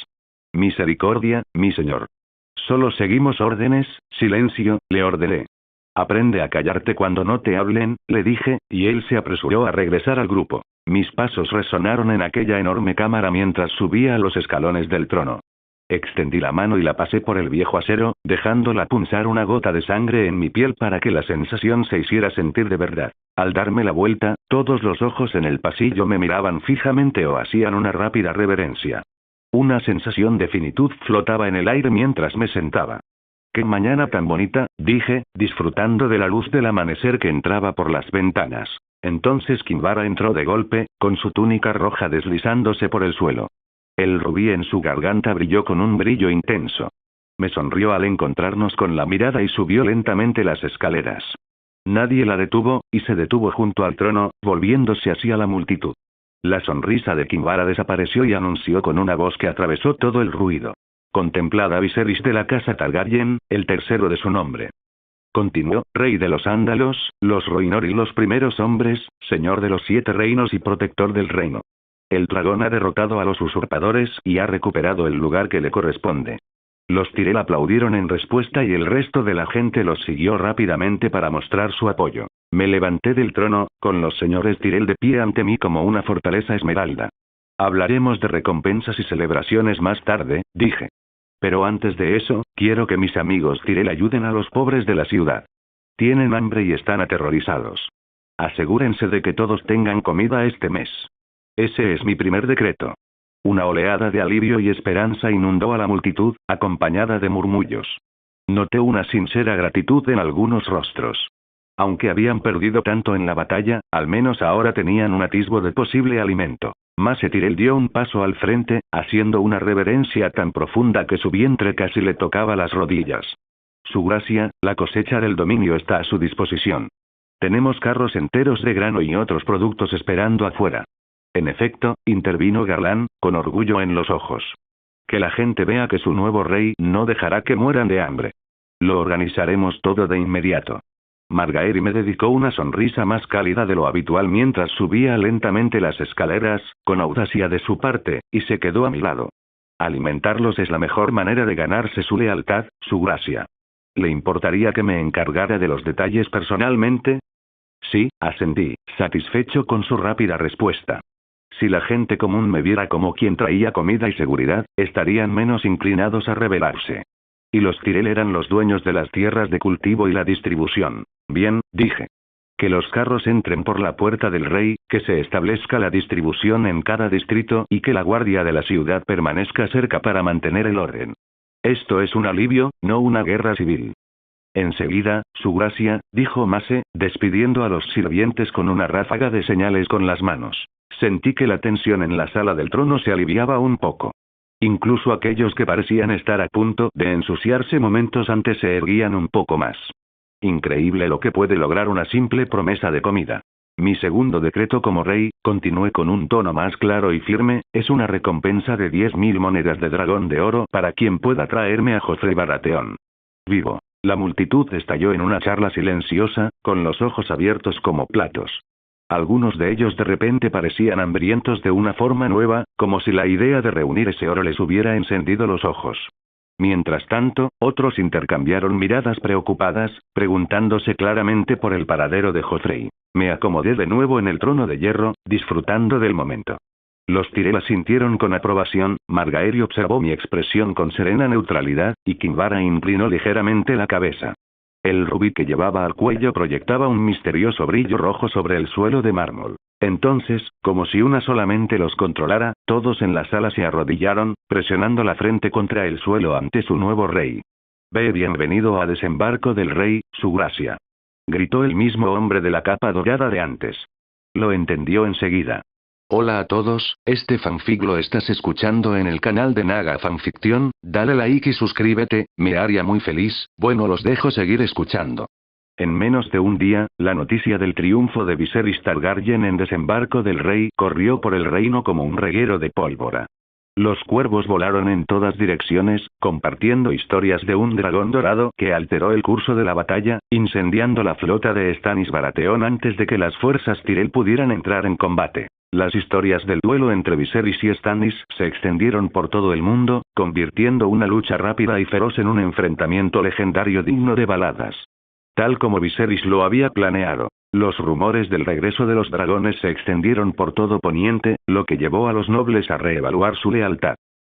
Misericordia, mi señor. Solo seguimos órdenes, silencio, le ordené. Aprende a callarte cuando no te hablen, le dije, y él se apresuró a regresar al grupo. Mis pasos resonaron en aquella enorme cámara mientras subía a los escalones del trono. Extendí la mano y la pasé por el viejo acero, dejándola punzar una gota de sangre en mi piel para que la sensación se hiciera sentir de verdad. Al darme la vuelta, todos los ojos en el pasillo me miraban fijamente o hacían una rápida reverencia. Una sensación de finitud flotaba en el aire mientras me sentaba. ¡Qué mañana tan bonita!, dije, disfrutando de la luz del amanecer que entraba por las ventanas. Entonces Kinvara entró de golpe, con su túnica roja deslizándose por el suelo. El rubí en su garganta brilló con un brillo intenso. Me sonrió al encontrarnos con la mirada y subió lentamente las escaleras. Nadie la detuvo, y se detuvo junto al trono, volviéndose hacia la multitud. La sonrisa de Kinvara desapareció y anunció con una voz que atravesó todo el ruido. Contemplad a Viserys de la casa Targaryen, el tercero de su nombre. Continuó, rey de los Ándalos, los Rhoynar y los primeros hombres, señor de los 7 reinos y protector del reino. El dragón ha derrotado a los usurpadores y ha recuperado el lugar que le corresponde. Los Tyrell aplaudieron en respuesta y el resto de la gente los siguió rápidamente para mostrar su apoyo. Me levanté del trono, con los señores Tyrell de pie ante mí como una fortaleza esmeralda. Hablaremos de recompensas y celebraciones más tarde, dije. Pero antes de eso, quiero que mis amigos Tyrell ayuden a los pobres de la ciudad. Tienen hambre y están aterrorizados. Asegúrense de que todos tengan comida este mes. Ese es mi primer decreto. Una oleada de alivio y esperanza inundó a la multitud, acompañada de murmullos. Noté una sincera gratitud en algunos rostros. Aunque habían perdido tanto en la batalla, al menos ahora tenían un atisbo de posible alimento. Mace Tyrell dio un paso al frente, haciendo una reverencia tan profunda que su vientre casi le tocaba las rodillas. Su gracia, la cosecha del dominio está a su disposición. Tenemos carros enteros de grano y otros productos esperando afuera. En efecto, intervino Garland, con orgullo en los ojos. Que la gente vea que su nuevo rey no dejará que mueran de hambre. Lo organizaremos todo de inmediato. Margaery me dedicó una sonrisa más cálida de lo habitual mientras subía lentamente las escaleras, con audacia de su parte, y se quedó a mi lado. Alimentarlos es la mejor manera de ganarse su lealtad, su gracia. ¿Le importaría que me encargara de los detalles personalmente? Sí, asentí, satisfecho con su rápida respuesta. Si la gente común me viera como quien traía comida y seguridad, estarían menos inclinados a rebelarse. Y los Tyrell eran los dueños de las tierras de cultivo y la distribución. Bien, dije. Que los carros entren por la puerta del rey, que se establezca la distribución en cada distrito y que la guardia de la ciudad permanezca cerca para mantener el orden. Esto es un alivio, no una guerra civil. Enseguida, su gracia, dijo Mace, despidiendo a los sirvientes con una ráfaga de señales con las manos. Sentí que la tensión en la sala del trono se aliviaba un poco. Incluso aquellos que parecían estar a punto de ensuciarse momentos antes se erguían un poco más. Increíble lo que puede lograr una simple promesa de comida. Mi segundo decreto como rey, continué con un tono más claro y firme, es una recompensa de 10.000 monedas de dragón de oro para quien pueda traerme a Joffrey Baratheon. Vivo. La multitud estalló en una charla silenciosa, con los ojos abiertos como platos. Algunos de ellos de repente parecían hambrientos de una forma nueva, como si la idea de reunir ese oro les hubiera encendido los ojos. Mientras tanto, otros intercambiaron miradas preocupadas, preguntándose claramente por el paradero de Joffrey. Me acomodé de nuevo en el trono de hierro, disfrutando del momento. Los Tyrell asintieron con aprobación, Margaery observó mi expresión con serena neutralidad, y Kinvara inclinó ligeramente la cabeza. El rubí que llevaba al cuello proyectaba un misterioso brillo rojo sobre el suelo de mármol. Entonces, como si una solamente los controlara, todos en la sala se arrodillaron, presionando la frente contra el suelo ante su nuevo rey. Bienvenido a desembarco del rey, su gracia. Gritó el mismo hombre de la capa dorada de antes. Lo entendió enseguida. Hola a todos, este fanfic lo estás escuchando en el canal de Naga Fanfiction, dale like y suscríbete, me haría muy feliz, bueno los dejo seguir escuchando. En menos de un día, la noticia del triunfo de Viserys Targaryen en desembarco del rey corrió por el reino como un reguero de pólvora. Los cuervos volaron en todas direcciones, compartiendo historias de un dragón dorado que alteró el curso de la batalla, incendiando la flota de Stannis Baratheon antes de que las fuerzas Tyrell pudieran entrar en combate. Las historias del duelo entre Viserys y Stannis se extendieron por todo el mundo, convirtiendo una lucha rápida y feroz en un enfrentamiento legendario digno de baladas. Tal como Viserys lo había planeado, los rumores del regreso de los dragones se extendieron por todo Poniente, lo que llevó a los nobles a reevaluar su lealtad.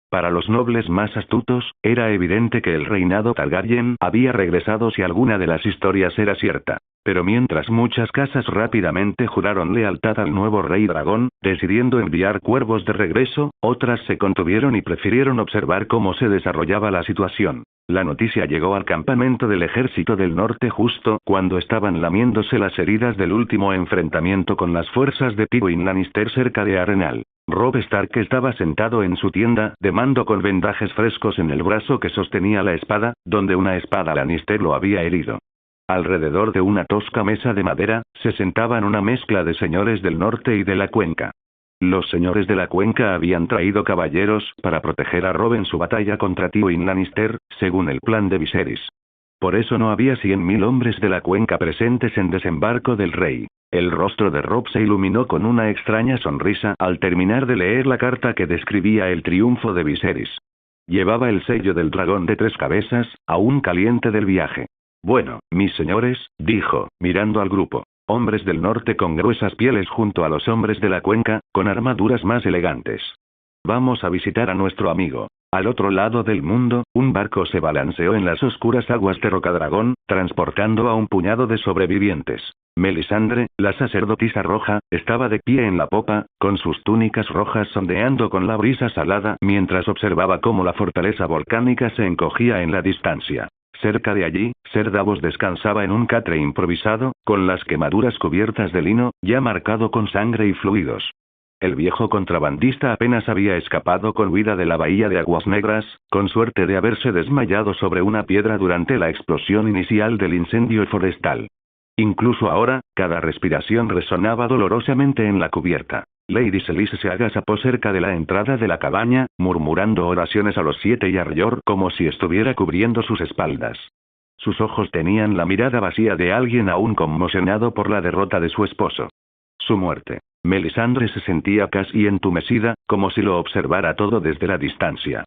Para los nobles más astutos, era evidente que el reinado Targaryen había regresado si alguna de las historias era cierta. Pero mientras muchas casas rápidamente juraron lealtad al nuevo rey dragón, decidiendo enviar cuervos de regreso, otras se contuvieron y prefirieron observar cómo se desarrollaba la situación. La noticia llegó al campamento del ejército del norte justo cuando estaban lamiéndose las heridas del último enfrentamiento con las fuerzas de Tywin Lannister cerca de Arenal. Robb Stark estaba sentado en su tienda de mando con vendajes frescos en el brazo que sostenía la espada, donde una espada Lannister lo había herido. Alrededor de una tosca mesa de madera, se sentaban una mezcla de señores del norte y de la cuenca. Los señores de la cuenca habían traído caballeros para proteger a Robb en su batalla contra Tywin Lannister, según el plan de Viserys. Por eso no había 100.000 hombres de la cuenca presentes en desembarco del rey. El rostro de Robb se iluminó con una extraña sonrisa al terminar de leer la carta que describía el triunfo de Viserys. Llevaba el sello del dragón de 3 cabezas, aún caliente del viaje. Bueno, mis señores, dijo, mirando al grupo. Hombres del norte con gruesas pieles junto a los hombres de la cuenca, con armaduras más elegantes. Vamos a visitar a nuestro amigo. Al otro lado del mundo, un barco se balanceó en las oscuras aguas de Rocadragón, transportando a un puñado de sobrevivientes. Melisandre, la sacerdotisa roja, estaba de pie en la popa, con sus túnicas rojas sondeando con la brisa salada mientras observaba cómo la fortaleza volcánica se encogía en la distancia. Cerca de allí, Ser Davos descansaba en un catre improvisado, con las quemaduras cubiertas de lino, ya marcado con sangre y fluidos. El viejo contrabandista apenas había escapado con vida de la bahía de Aguas Negras, con suerte de haberse desmayado sobre una piedra durante la explosión inicial del incendio forestal. Incluso ahora, cada respiración resonaba dolorosamente en la cubierta. Lady Selise se agazapó cerca de la entrada de la cabaña, murmurando oraciones a los 7 y a Rior como si estuviera cubriendo sus espaldas. Sus ojos tenían la mirada vacía de alguien aún conmocionado por la derrota de su esposo. Su muerte. Melisandre se sentía casi entumecida, como si lo observara todo desde la distancia.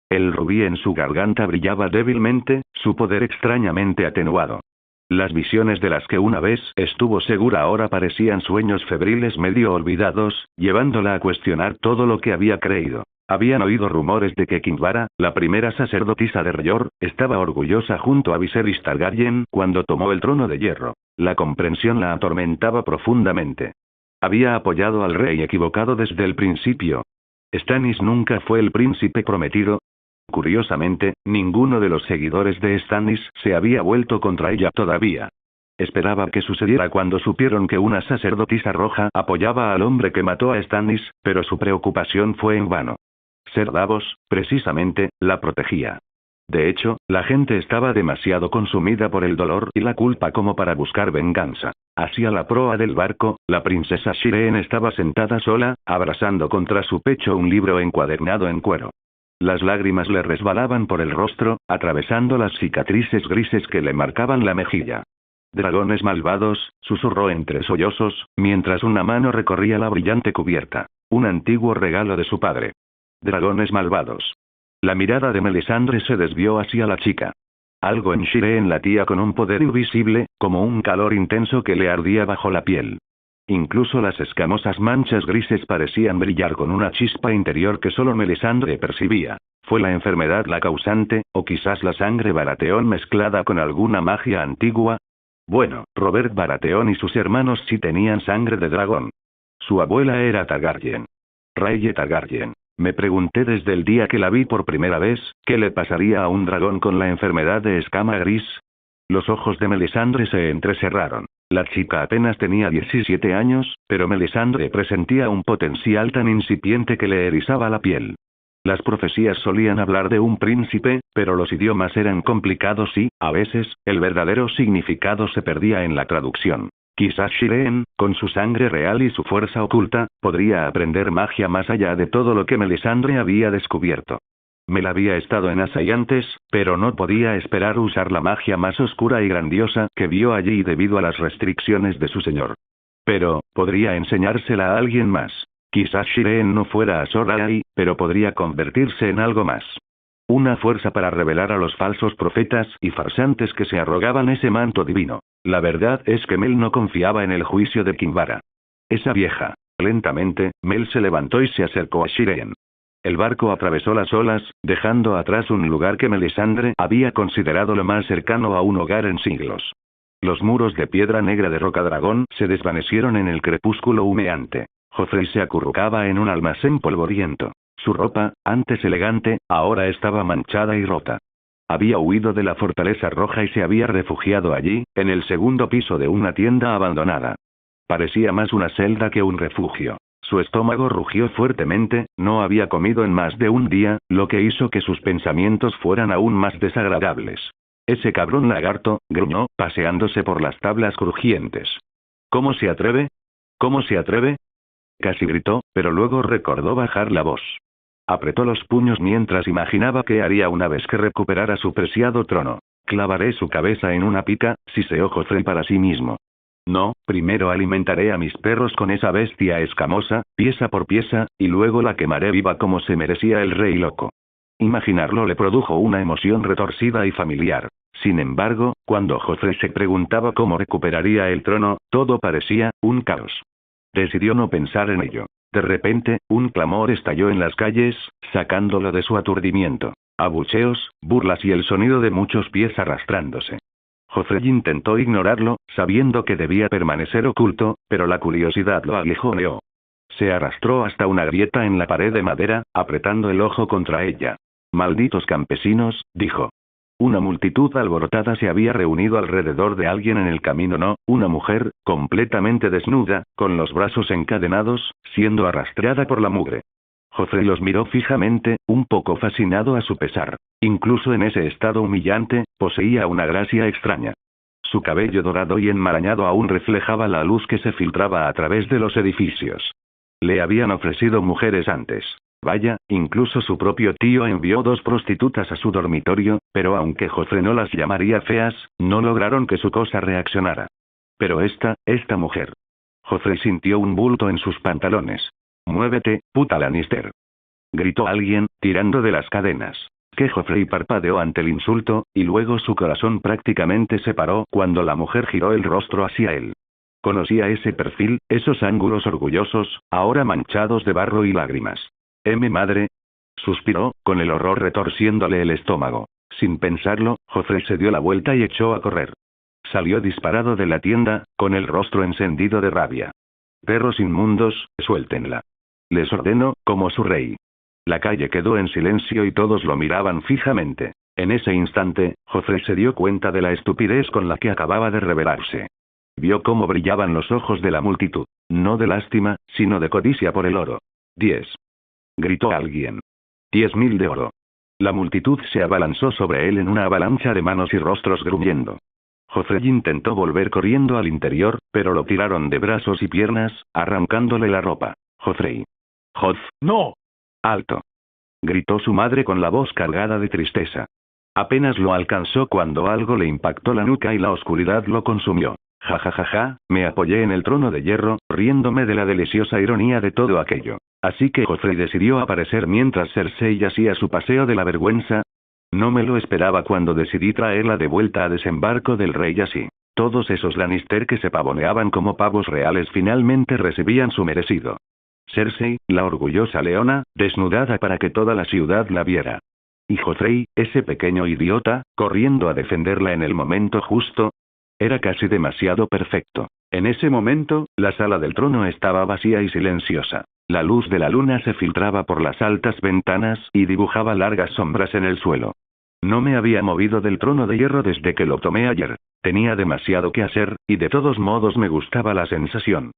El rubí en su garganta brillaba débilmente, su poder extrañamente atenuado. Las visiones de las que una vez estuvo segura ahora parecían sueños febriles medio olvidados, llevándola a cuestionar todo lo que había creído. Habían oído rumores de que Kinvara, la primera sacerdotisa de Rior, estaba orgullosa junto a Viserys Targaryen cuando tomó el trono de hierro. La comprensión la atormentaba profundamente. Había apoyado al rey equivocado desde el principio. Stannis nunca fue el príncipe prometido. Curiosamente, ninguno de los seguidores de Stannis se había vuelto contra ella todavía. Esperaba que sucediera cuando supieron que una sacerdotisa roja apoyaba al hombre que mató a Stannis, pero su preocupación fue en vano. Ser Davos, precisamente, la protegía. De hecho, la gente estaba demasiado consumida por el dolor y la culpa como para buscar venganza. Hacia la proa del barco, la princesa Shireen estaba sentada sola, abrazando contra su pecho un libro encuadernado en cuero. Las lágrimas le resbalaban por el rostro, atravesando las cicatrices grises que le marcaban la mejilla. «Dragones malvados», susurró entre sollozos, mientras una mano recorría la brillante cubierta. Un antiguo regalo de su padre. «Dragones malvados». La mirada de Melisandre se desvió hacia la chica. Algo en Shireen latía con un poder invisible, como un calor intenso que le ardía bajo la piel. Incluso las escamosas manchas grises parecían brillar con una chispa interior que solo Melisandre percibía. ¿Fue la enfermedad la causante, o quizás la sangre Baratheon mezclada con alguna magia antigua? Bueno, Robert Baratheon y sus hermanos sí tenían sangre de dragón. Su abuela era Targaryen. Rhaelle Targaryen. Me pregunté desde el día que la vi por primera vez, ¿qué le pasaría a un dragón con la enfermedad de escama gris? Los ojos de Melisandre se entrecerraron. La chica apenas tenía 17 años, pero Melisandre presentía un potencial tan incipiente que le erizaba la piel. Las profecías solían hablar de un príncipe, pero los idiomas eran complicados y, a veces, el verdadero significado se perdía en la traducción. Quizás Shireen, con su sangre real y su fuerza oculta, podría aprender magia más allá de todo lo que Melisandre había descubierto. Mel había estado en Asai antes, pero no podía esperar usar la magia más oscura y grandiosa que vio allí debido a las restricciones de su señor. Pero, podría enseñársela a alguien más. Quizás Shireen no fuera Azor Ahai, pero podría convertirse en algo más. Una fuerza para revelar a los falsos profetas y farsantes que se arrogaban ese manto divino. La verdad es que Mel no confiaba en el juicio de Kinvara. Esa vieja. Lentamente, Mel se levantó y se acercó a Shireen. El barco atravesó las olas, dejando atrás un lugar que Melisandre había considerado lo más cercano a un hogar en siglos. Los muros de piedra negra de Rocadragón se desvanecieron en el crepúsculo humeante. Joffrey se acurrucaba en un almacén polvoriento. Su ropa, antes elegante, ahora estaba manchada y rota. Había huido de la fortaleza roja y se había refugiado allí, en el segundo piso de una tienda abandonada. Parecía más una celda que un refugio. Su estómago rugió fuertemente, no había comido en más de un día, lo que hizo que sus pensamientos fueran aún más desagradables. «Ese cabrón lagarto», gruñó, paseándose por las tablas crujientes. «¿Cómo se atreve? ¿Cómo se atreve?». Casi gritó, pero luego recordó bajar la voz. Apretó los puños mientras imaginaba qué haría una vez que recuperara su preciado trono. «Clavaré su cabeza en una pica», siseó Joffrey para sí mismo. «No, primero alimentaré a mis perros con esa bestia escamosa, pieza por pieza, y luego la quemaré viva como se merecía el rey loco». Imaginarlo le produjo una emoción retorcida y familiar. Sin embargo, cuando Joffrey se preguntaba cómo recuperaría el trono, todo parecía un caos. Decidió no pensar en ello. De repente, un clamor estalló en las calles, sacándolo de su aturdimiento. Abucheos, burlas y el sonido de muchos pies arrastrándose. Joffrey intentó ignorarlo, sabiendo que debía permanecer oculto, pero la curiosidad lo aguijoneó. Se arrastró hasta una grieta en la pared de madera, apretando el ojo contra ella. «Malditos campesinos», dijo. Una multitud alborotada se había reunido alrededor de alguien en el camino. No, una mujer, completamente desnuda, con los brazos encadenados, siendo arrastrada por la mugre. Joffrey los miró fijamente, un poco fascinado a su pesar. Incluso en ese estado humillante, poseía una gracia extraña. Su cabello dorado y enmarañado aún reflejaba la luz que se filtraba a través de los edificios. Le habían ofrecido mujeres antes. Vaya, incluso su propio tío envió 2 prostitutas a su dormitorio, pero aunque Joffre no las llamaría feas, no lograron que su cosa reaccionara. Pero esta mujer. Joffre sintió un bulto en sus pantalones. «Muévete, puta Lannister», gritó alguien, tirando de las cadenas. Que Joffrey parpadeó ante el insulto, y luego su corazón prácticamente se paró cuando la mujer giró el rostro hacia él. Conocía ese perfil, esos ángulos orgullosos, ahora manchados de barro y lágrimas. Madre», suspiró, con el horror retorciéndole el estómago. Sin pensarlo, Joffrey se dio la vuelta y echó a correr. Salió disparado de la tienda, con el rostro encendido de rabia. «Perros inmundos, suéltenla. Les ordeno, como su rey». La calle quedó en silencio y todos lo miraban fijamente. En ese instante, Joffrey se dio cuenta de la estupidez con la que acababa de rebelarse. Vio cómo brillaban los ojos de la multitud, no de lástima, sino de codicia por el oro. 10. Gritó alguien. 10.000 de oro. La multitud se abalanzó sobre él en una avalancha de manos y rostros gruñendo. Joffrey intentó volver corriendo al interior, pero lo tiraron de brazos y piernas, arrancándole la ropa. «Joffrey». «No». «Alto», gritó su madre con la voz cargada de tristeza. Apenas lo alcanzó cuando algo le impactó la nuca y la oscuridad lo consumió. «Ja ja ja ja», me apoyé en el trono de hierro, riéndome de la deliciosa ironía de todo aquello. Así que Joffrey decidió aparecer mientras Cersei hacía su paseo de la vergüenza. No me lo esperaba cuando decidí traerla de vuelta a Desembarco del Rey así. Todos esos Lannister que se pavoneaban como pavos reales finalmente recibían su merecido. Cersei, la orgullosa leona, desnudada para que toda la ciudad la viera. Y Joffrey, ese pequeño idiota, corriendo a defenderla en el momento justo. Era casi demasiado perfecto. En ese momento, la sala del trono estaba vacía y silenciosa. La luz de la luna se filtraba por las altas ventanas y dibujaba largas sombras en el suelo. No me había movido del trono de hierro desde que lo tomé ayer. Tenía demasiado que hacer, y de todos modos me gustaba la sensación.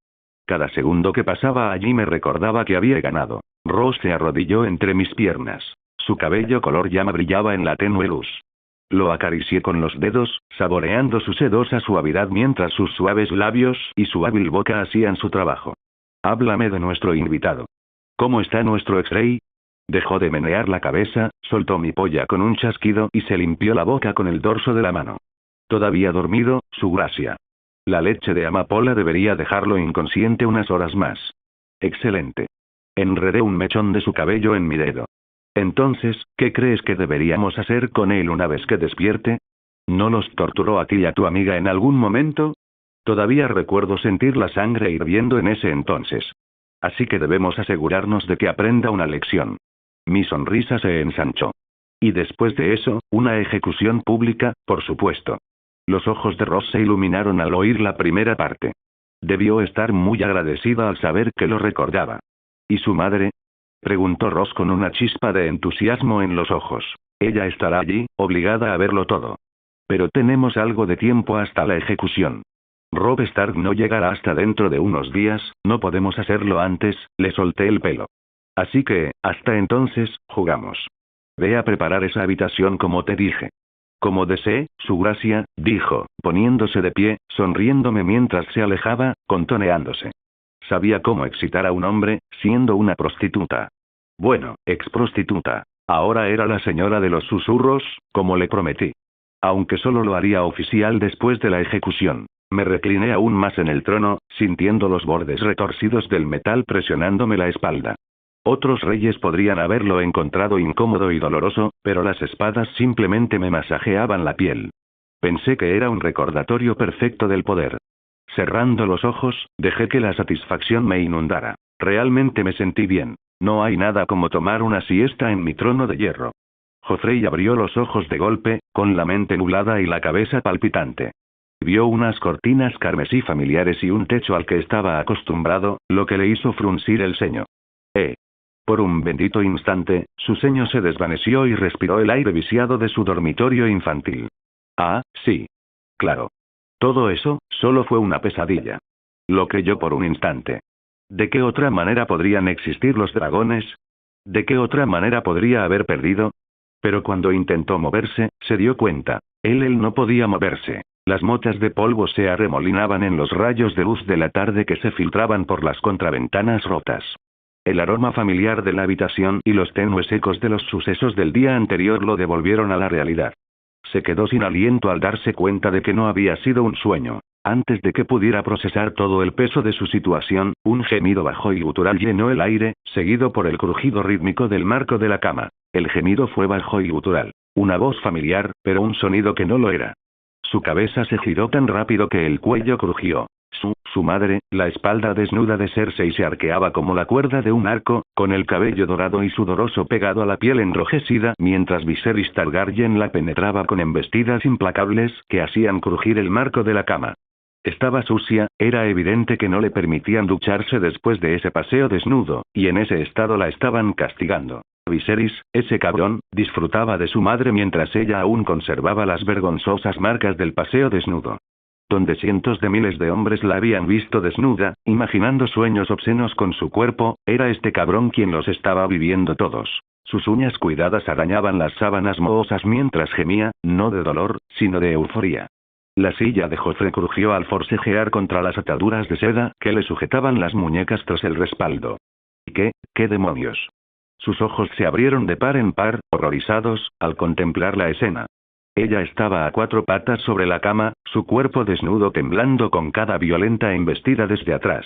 Cada segundo que pasaba allí me recordaba que había ganado. Ross se arrodilló entre mis piernas. Su cabello color llama brillaba en la tenue luz. Lo acaricié con los dedos, saboreando su sedosa suavidad mientras sus suaves labios y su hábil boca hacían su trabajo. «Háblame de nuestro invitado. ¿Cómo está nuestro ex-rey?» Dejó de menear la cabeza, soltó mi polla con un chasquido y se limpió la boca con el dorso de la mano. «Todavía dormido, su gracia. La leche de amapola debería dejarlo inconsciente unas horas más». «Excelente». Enredé un mechón de su cabello en mi dedo. «Entonces, ¿qué crees que deberíamos hacer con él una vez que despierte? ¿No los torturó a ti y a tu amiga en algún momento?» Todavía recuerdo sentir la sangre hirviendo en ese entonces. Así que debemos asegurarnos de que aprenda una lección. Mi sonrisa se ensanchó. Y después de eso, una ejecución pública, por supuesto. Los ojos de Ross se iluminaron al oír la primera parte. Debió estar muy agradecida al saber que lo recordaba. ¿Y su madre?, preguntó Ross con una chispa de entusiasmo en los ojos. «Ella estará allí, obligada a verlo todo. Pero tenemos algo de tiempo hasta la ejecución. Robb Stark no llegará hasta dentro de unos días, no podemos hacerlo antes», le solté el pelo. «Así que, hasta entonces, jugamos. Ve a preparar esa habitación como te dije». «Como desee, su gracia», dijo, poniéndose de pie, sonriéndome mientras se alejaba, contoneándose. Sabía cómo excitar a un hombre, siendo una prostituta. Bueno, ex-prostituta. Ahora era la señora de los susurros, como le prometí. Aunque solo lo haría oficial después de la ejecución. Me recliné aún más en el trono, sintiendo los bordes retorcidos del metal presionándome la espalda. Otros reyes podrían haberlo encontrado incómodo y doloroso, pero las espadas simplemente me masajeaban la piel. Pensé que era un recordatorio perfecto del poder. Cerrando los ojos, dejé que la satisfacción me inundara. Realmente me sentí bien. No hay nada como tomar una siesta en mi trono de hierro. Joffrey abrió los ojos de golpe, con la mente nublada y la cabeza palpitante. Vio unas cortinas carmesí familiares y un techo al que estaba acostumbrado, lo que le hizo fruncir el ceño. Por un bendito instante, su ceño se desvaneció y respiró el aire viciado de su dormitorio infantil. Ah, sí. Claro. Todo eso, solo fue una pesadilla. Lo creyó por un instante. ¿De qué otra manera podrían existir los dragones? ¿De qué otra manera podría haber perdido? Pero cuando intentó moverse, se dio cuenta. Él no podía moverse. Las motas de polvo se arremolinaban en los rayos de luz de la tarde que se filtraban por las contraventanas rotas. El aroma familiar de la habitación y los tenues ecos de los sucesos del día anterior lo devolvieron a la realidad. Se quedó sin aliento al darse cuenta de que no había sido un sueño. Antes de que pudiera procesar todo el peso de su situación, un gemido bajo y gutural llenó el aire, seguido por el crujido rítmico del marco de la cama. El gemido fue bajo y gutural. Una voz familiar, pero un sonido que no lo era. Su cabeza se giró tan rápido que el cuello crujió. Su madre, la espalda desnuda de Cersei se arqueaba como la cuerda de un arco, con el cabello dorado y sudoroso pegado a la piel enrojecida, mientras Viserys Targaryen la penetraba con embestidas implacables que hacían crujir el marco de la cama. Estaba sucia, era evidente que no le permitían ducharse después de ese paseo desnudo, y en ese estado la estaban castigando. Viserys, ese cabrón, disfrutaba de su madre mientras ella aún conservaba las vergonzosas marcas del paseo desnudo. Donde cientos de miles de hombres la habían visto desnuda, imaginando sueños obscenos con su cuerpo, era este cabrón quien los estaba viviendo todos. Sus uñas cuidadas arañaban las sábanas mohosas mientras gemía, no de dolor, sino de euforia. La silla de Joffrey crujió al forcejear contra las ataduras de seda que le sujetaban las muñecas tras el respaldo. ¿Qué demonios? Sus ojos se abrieron de par en par, horrorizados, al contemplar la escena. Ella estaba a cuatro patas sobre la cama, su cuerpo desnudo temblando con cada violenta embestida desde atrás.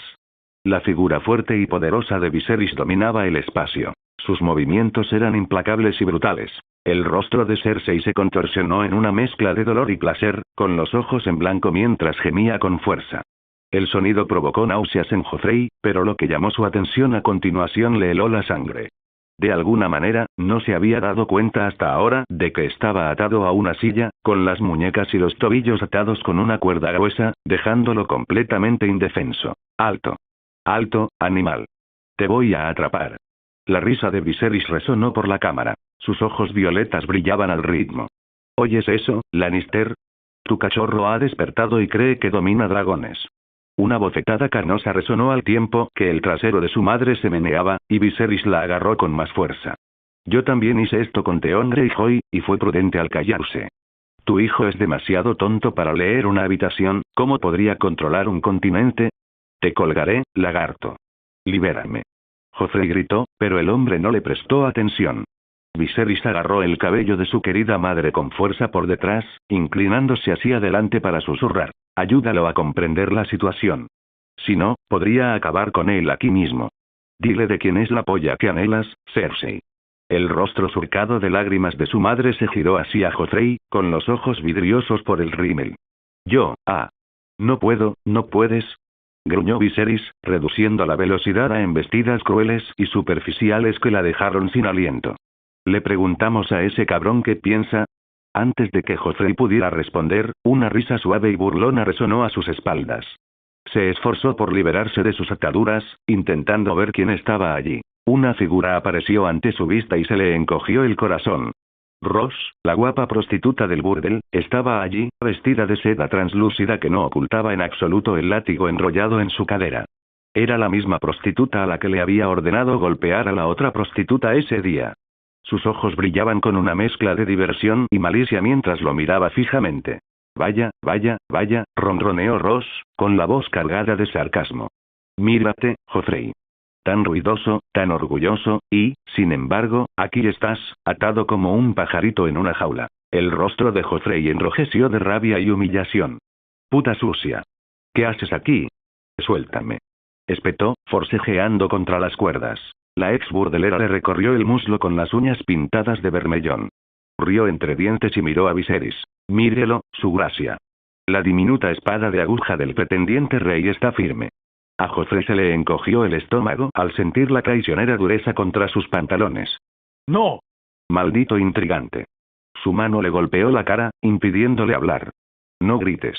La figura fuerte y poderosa de Viserys dominaba el espacio. Sus movimientos eran implacables y brutales. El rostro de Cersei se contorsionó en una mezcla de dolor y placer, con los ojos en blanco mientras gemía con fuerza. El sonido provocó náuseas en Joffrey, pero lo que llamó su atención a continuación le heló la sangre. De alguna manera, no se había dado cuenta hasta ahora de que estaba atado a una silla, con las muñecas y los tobillos atados con una cuerda gruesa, dejándolo completamente indefenso. ¡Alto! ¡Alto, animal! Te voy a atrapar. La risa de Viserys resonó por la cámara. Sus ojos violetas brillaban al ritmo. ¿Oyes eso, Lannister? Tu cachorro ha despertado y cree que domina dragones. Una bofetada carnosa resonó al tiempo que el trasero de su madre se meneaba, y Viserys la agarró con más fuerza. Yo también hice esto con Theon Greyjoy, y fue prudente al callarse. Tu hijo es demasiado tonto para leer una habitación, ¿cómo podría controlar un continente? Te colgaré, lagarto. Libérame. Joffrey gritó, pero el hombre no le prestó atención. Viserys agarró el cabello de su querida madre con fuerza por detrás, inclinándose hacia adelante para susurrar. Ayúdalo a comprender la situación. Si no, podría acabar con él aquí mismo. Dile de quién es la polla que anhelas, Cersei. El rostro surcado de lágrimas de su madre se giró hacia Joffrey, con los ojos vidriosos por el rímel. No puedo, no puedes. Gruñó Viserys, reduciendo la velocidad a embestidas crueles y superficiales que la dejaron sin aliento. Le preguntamos a ese cabrón qué piensa. Antes de que Joffrey pudiera responder, una risa suave y burlona resonó a sus espaldas. Se esforzó por liberarse de sus ataduras, intentando ver quién estaba allí. Una figura apareció ante su vista y se le encogió el corazón. Ross, la guapa prostituta del burdel, estaba allí, vestida de seda translúcida que no ocultaba en absoluto el látigo enrollado en su cadera. Era la misma prostituta a la que le había ordenado golpear a la otra prostituta ese día. Sus ojos brillaban con una mezcla de diversión y malicia mientras lo miraba fijamente. Vaya, ronroneó Ross, con la voz cargada de sarcasmo. Mírate, Joffrey. Tan ruidoso, tan orgulloso, y, sin embargo, aquí estás, atado como un pajarito en una jaula. El rostro de Joffrey enrojeció de rabia y humillación. Puta sucia. ¿Qué haces aquí? Suéltame. Espetó, forcejeando contra las cuerdas. La ex burdelera le recorrió el muslo con las uñas pintadas de vermellón. Rió entre dientes y miró a Viserys. Mírelo, su gracia. La diminuta espada de aguja del pretendiente rey está firme. A Joffrey se le encogió el estómago al sentir la traicionera dureza contra sus pantalones. ¡No! Maldito intrigante. Su mano le golpeó la cara, impidiéndole hablar. No grites.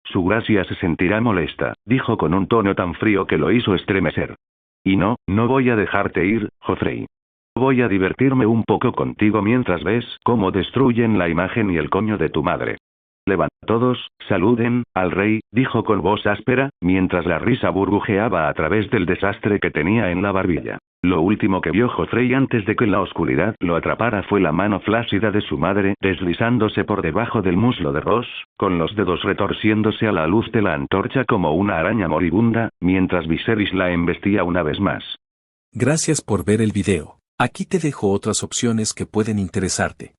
Su gracia se sentirá molesta, dijo con un tono tan frío que lo hizo estremecer. Y no voy a dejarte ir, Joffrey. Voy a divertirme un poco contigo mientras ves cómo destruyen la imagen y el coño de tu madre. Todos, saluden al rey, dijo con voz áspera, mientras la risa burbujeaba a través del desastre que tenía en la barbilla. Lo último que vio Joffrey antes de que la oscuridad lo atrapara fue la mano flácida de su madre deslizándose por debajo del muslo de Ross, con los dedos retorciéndose a la luz de la antorcha como una araña moribunda, mientras Viserys la embestía una vez más. Gracias por ver el video. Aquí te dejo otras opciones que pueden interesarte.